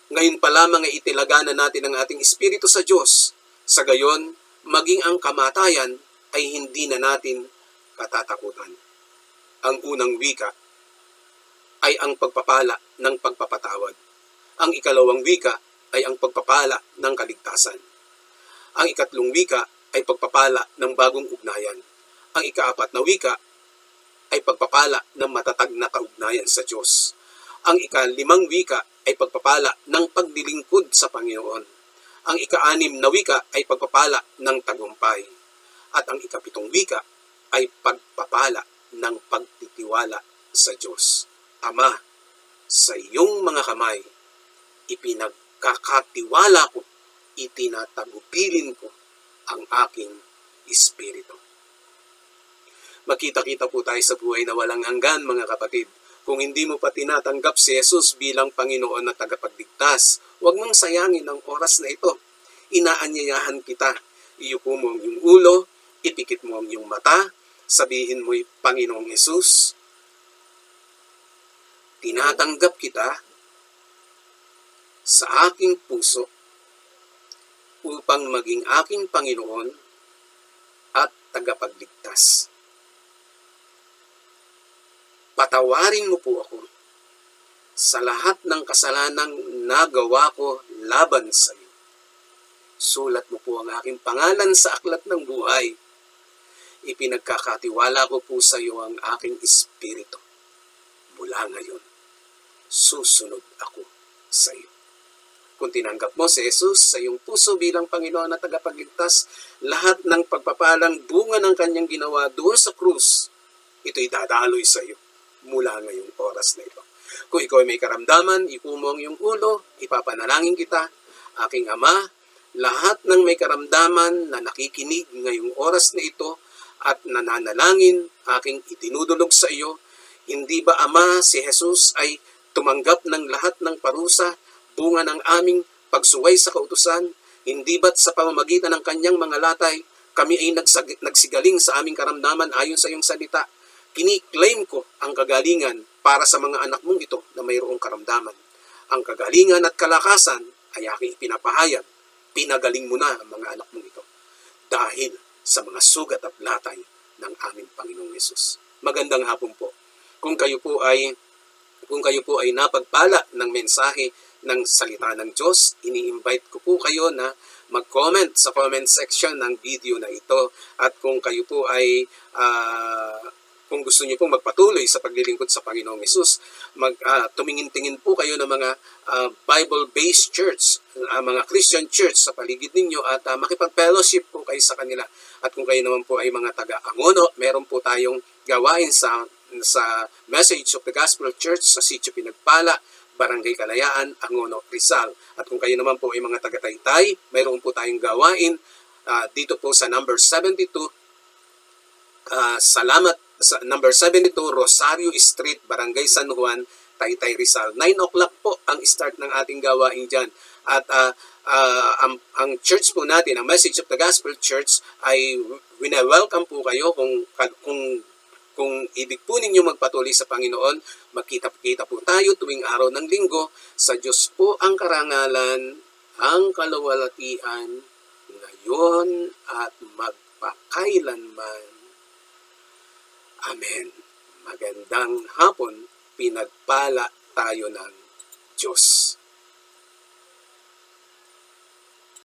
Ngayon pa lamang ay itilagana natin ang ating espiritu sa Diyos. Sa gayon, maging ang kamatayan ay hindi na natin katatakutan. Ang unang wika ay ang pagpapala ng pagpapatawad. Ang ikalawang wika ay ang pagpapala ng kaligtasan. Ang ikatlong wika ay pagpapala ng bagong ugnayan. Ang ikaapat na wika ay pagpapala ng matatag na kaugnayan sa Diyos. Ang ikalimang wika ay pagpapala ng paglilingkod sa Panginoon. Ang ika-anim na wika ay pagpapala ng tagumpay. At ang ikapitong wika ay pagpapala ng pagtitiwala sa Diyos. Ama, sa iyong mga kamay, ipinagkakatiwala ko, itinatagubilin ko ang aking espiritu. Makita-kita po tayo sa buhay na walang hanggan, mga kapatid. Kung hindi mo pa tinatanggap si Jesus bilang Panginoon na tagapagligtas, huwag mong sayangin ang oras na ito. Inaanyayahan kita. Iyuko mo ang iyong ulo, ipikit mo ang iyong mata, sabihin mo'y, Panginoong Jesus, tinatanggap kita sa aking puso upang maging aking Panginoon at tagapagligtas. Patawarin mo po ako sa lahat ng kasalanang nagawa ko laban sa iyo. Sulat mo po ang aking pangalan sa aklat ng buhay. Ipinagkakatiwala ko po sa iyo ang aking espiritu. Mula ngayon, susunod ako sa iyo. Kung tinanggap mo si Jesus sa iyong puso bilang Panginoon at tagapagligtas, lahat ng pagpapalang bunga ng kanyang ginawa doon sa krus, ito'y dadaloy sa iyo mula ngayong oras na ito. Kung ikaw ay may karamdaman, ikumo ang iyong ulo, ipapanalangin kita. Aking Ama, lahat ng may karamdaman na nakikinig ngayong oras na ito at nananalangin, aking itinudulog sa iyo, hindi ba Ama si Jesus ay tumanggap ng lahat ng parusa, bunga ng aming pagsuway sa kautusan? Hindi ba't sa pamamagitan ng kanyang mga latay, kami ay nagsigaling sa aming karamdaman ayon sa iyong salita. Kiniklaim ko ang kagalingan para sa mga anak mong ito na mayroong karamdaman. Ang kagalingan at kalakasan ay aking ipinapahayag. Pinagaling mo na ang mga anak mong ito dahil sa mga sugat at latay ng aming Panginoong Hesus. Magandang hapon po. Kung kayo po ay napagpala ng mensahe ng salita ng Diyos, ini-invite ko po kayo na mag-comment sa comment section ng video na ito. At kung kayo po ay kung gusto niyo pong magpatuloy sa paglilingkod sa Panginoong Hesus, tumingin-tingin po kayo ng mga Bible-based church, mga Christian church sa paligid ninyo at makipag-fellowship po kayo sa kanila. At kung kayo naman po ay mga taga-Angono, meron po tayong gawain sa Message of the Gospel Church sa Sitio Pinagpala, Barangay Kalayaan, Angono, Rizal. At kung kayo naman po ay mga taga-Taytay, mayroon po tayong gawain dito po sa number 72, sa number 72 Rosario Street, Barangay San Juan, Taytay, Rizal. 9 o'clock po ang start ng ating gawain dyan. At ang church po natin, ang Message of the Gospel Church, ay wina-welcome po kayo kung ibig po ninyo magpatuloy sa Panginoon. Magkita-kita po tayo tuwing araw ng linggo. Sa Diyos po ang karangalan, ang kaluwalhatian, ngayon at magpakailanman. Amen. Magandang hapon, pinagpala tayo ng Diyos.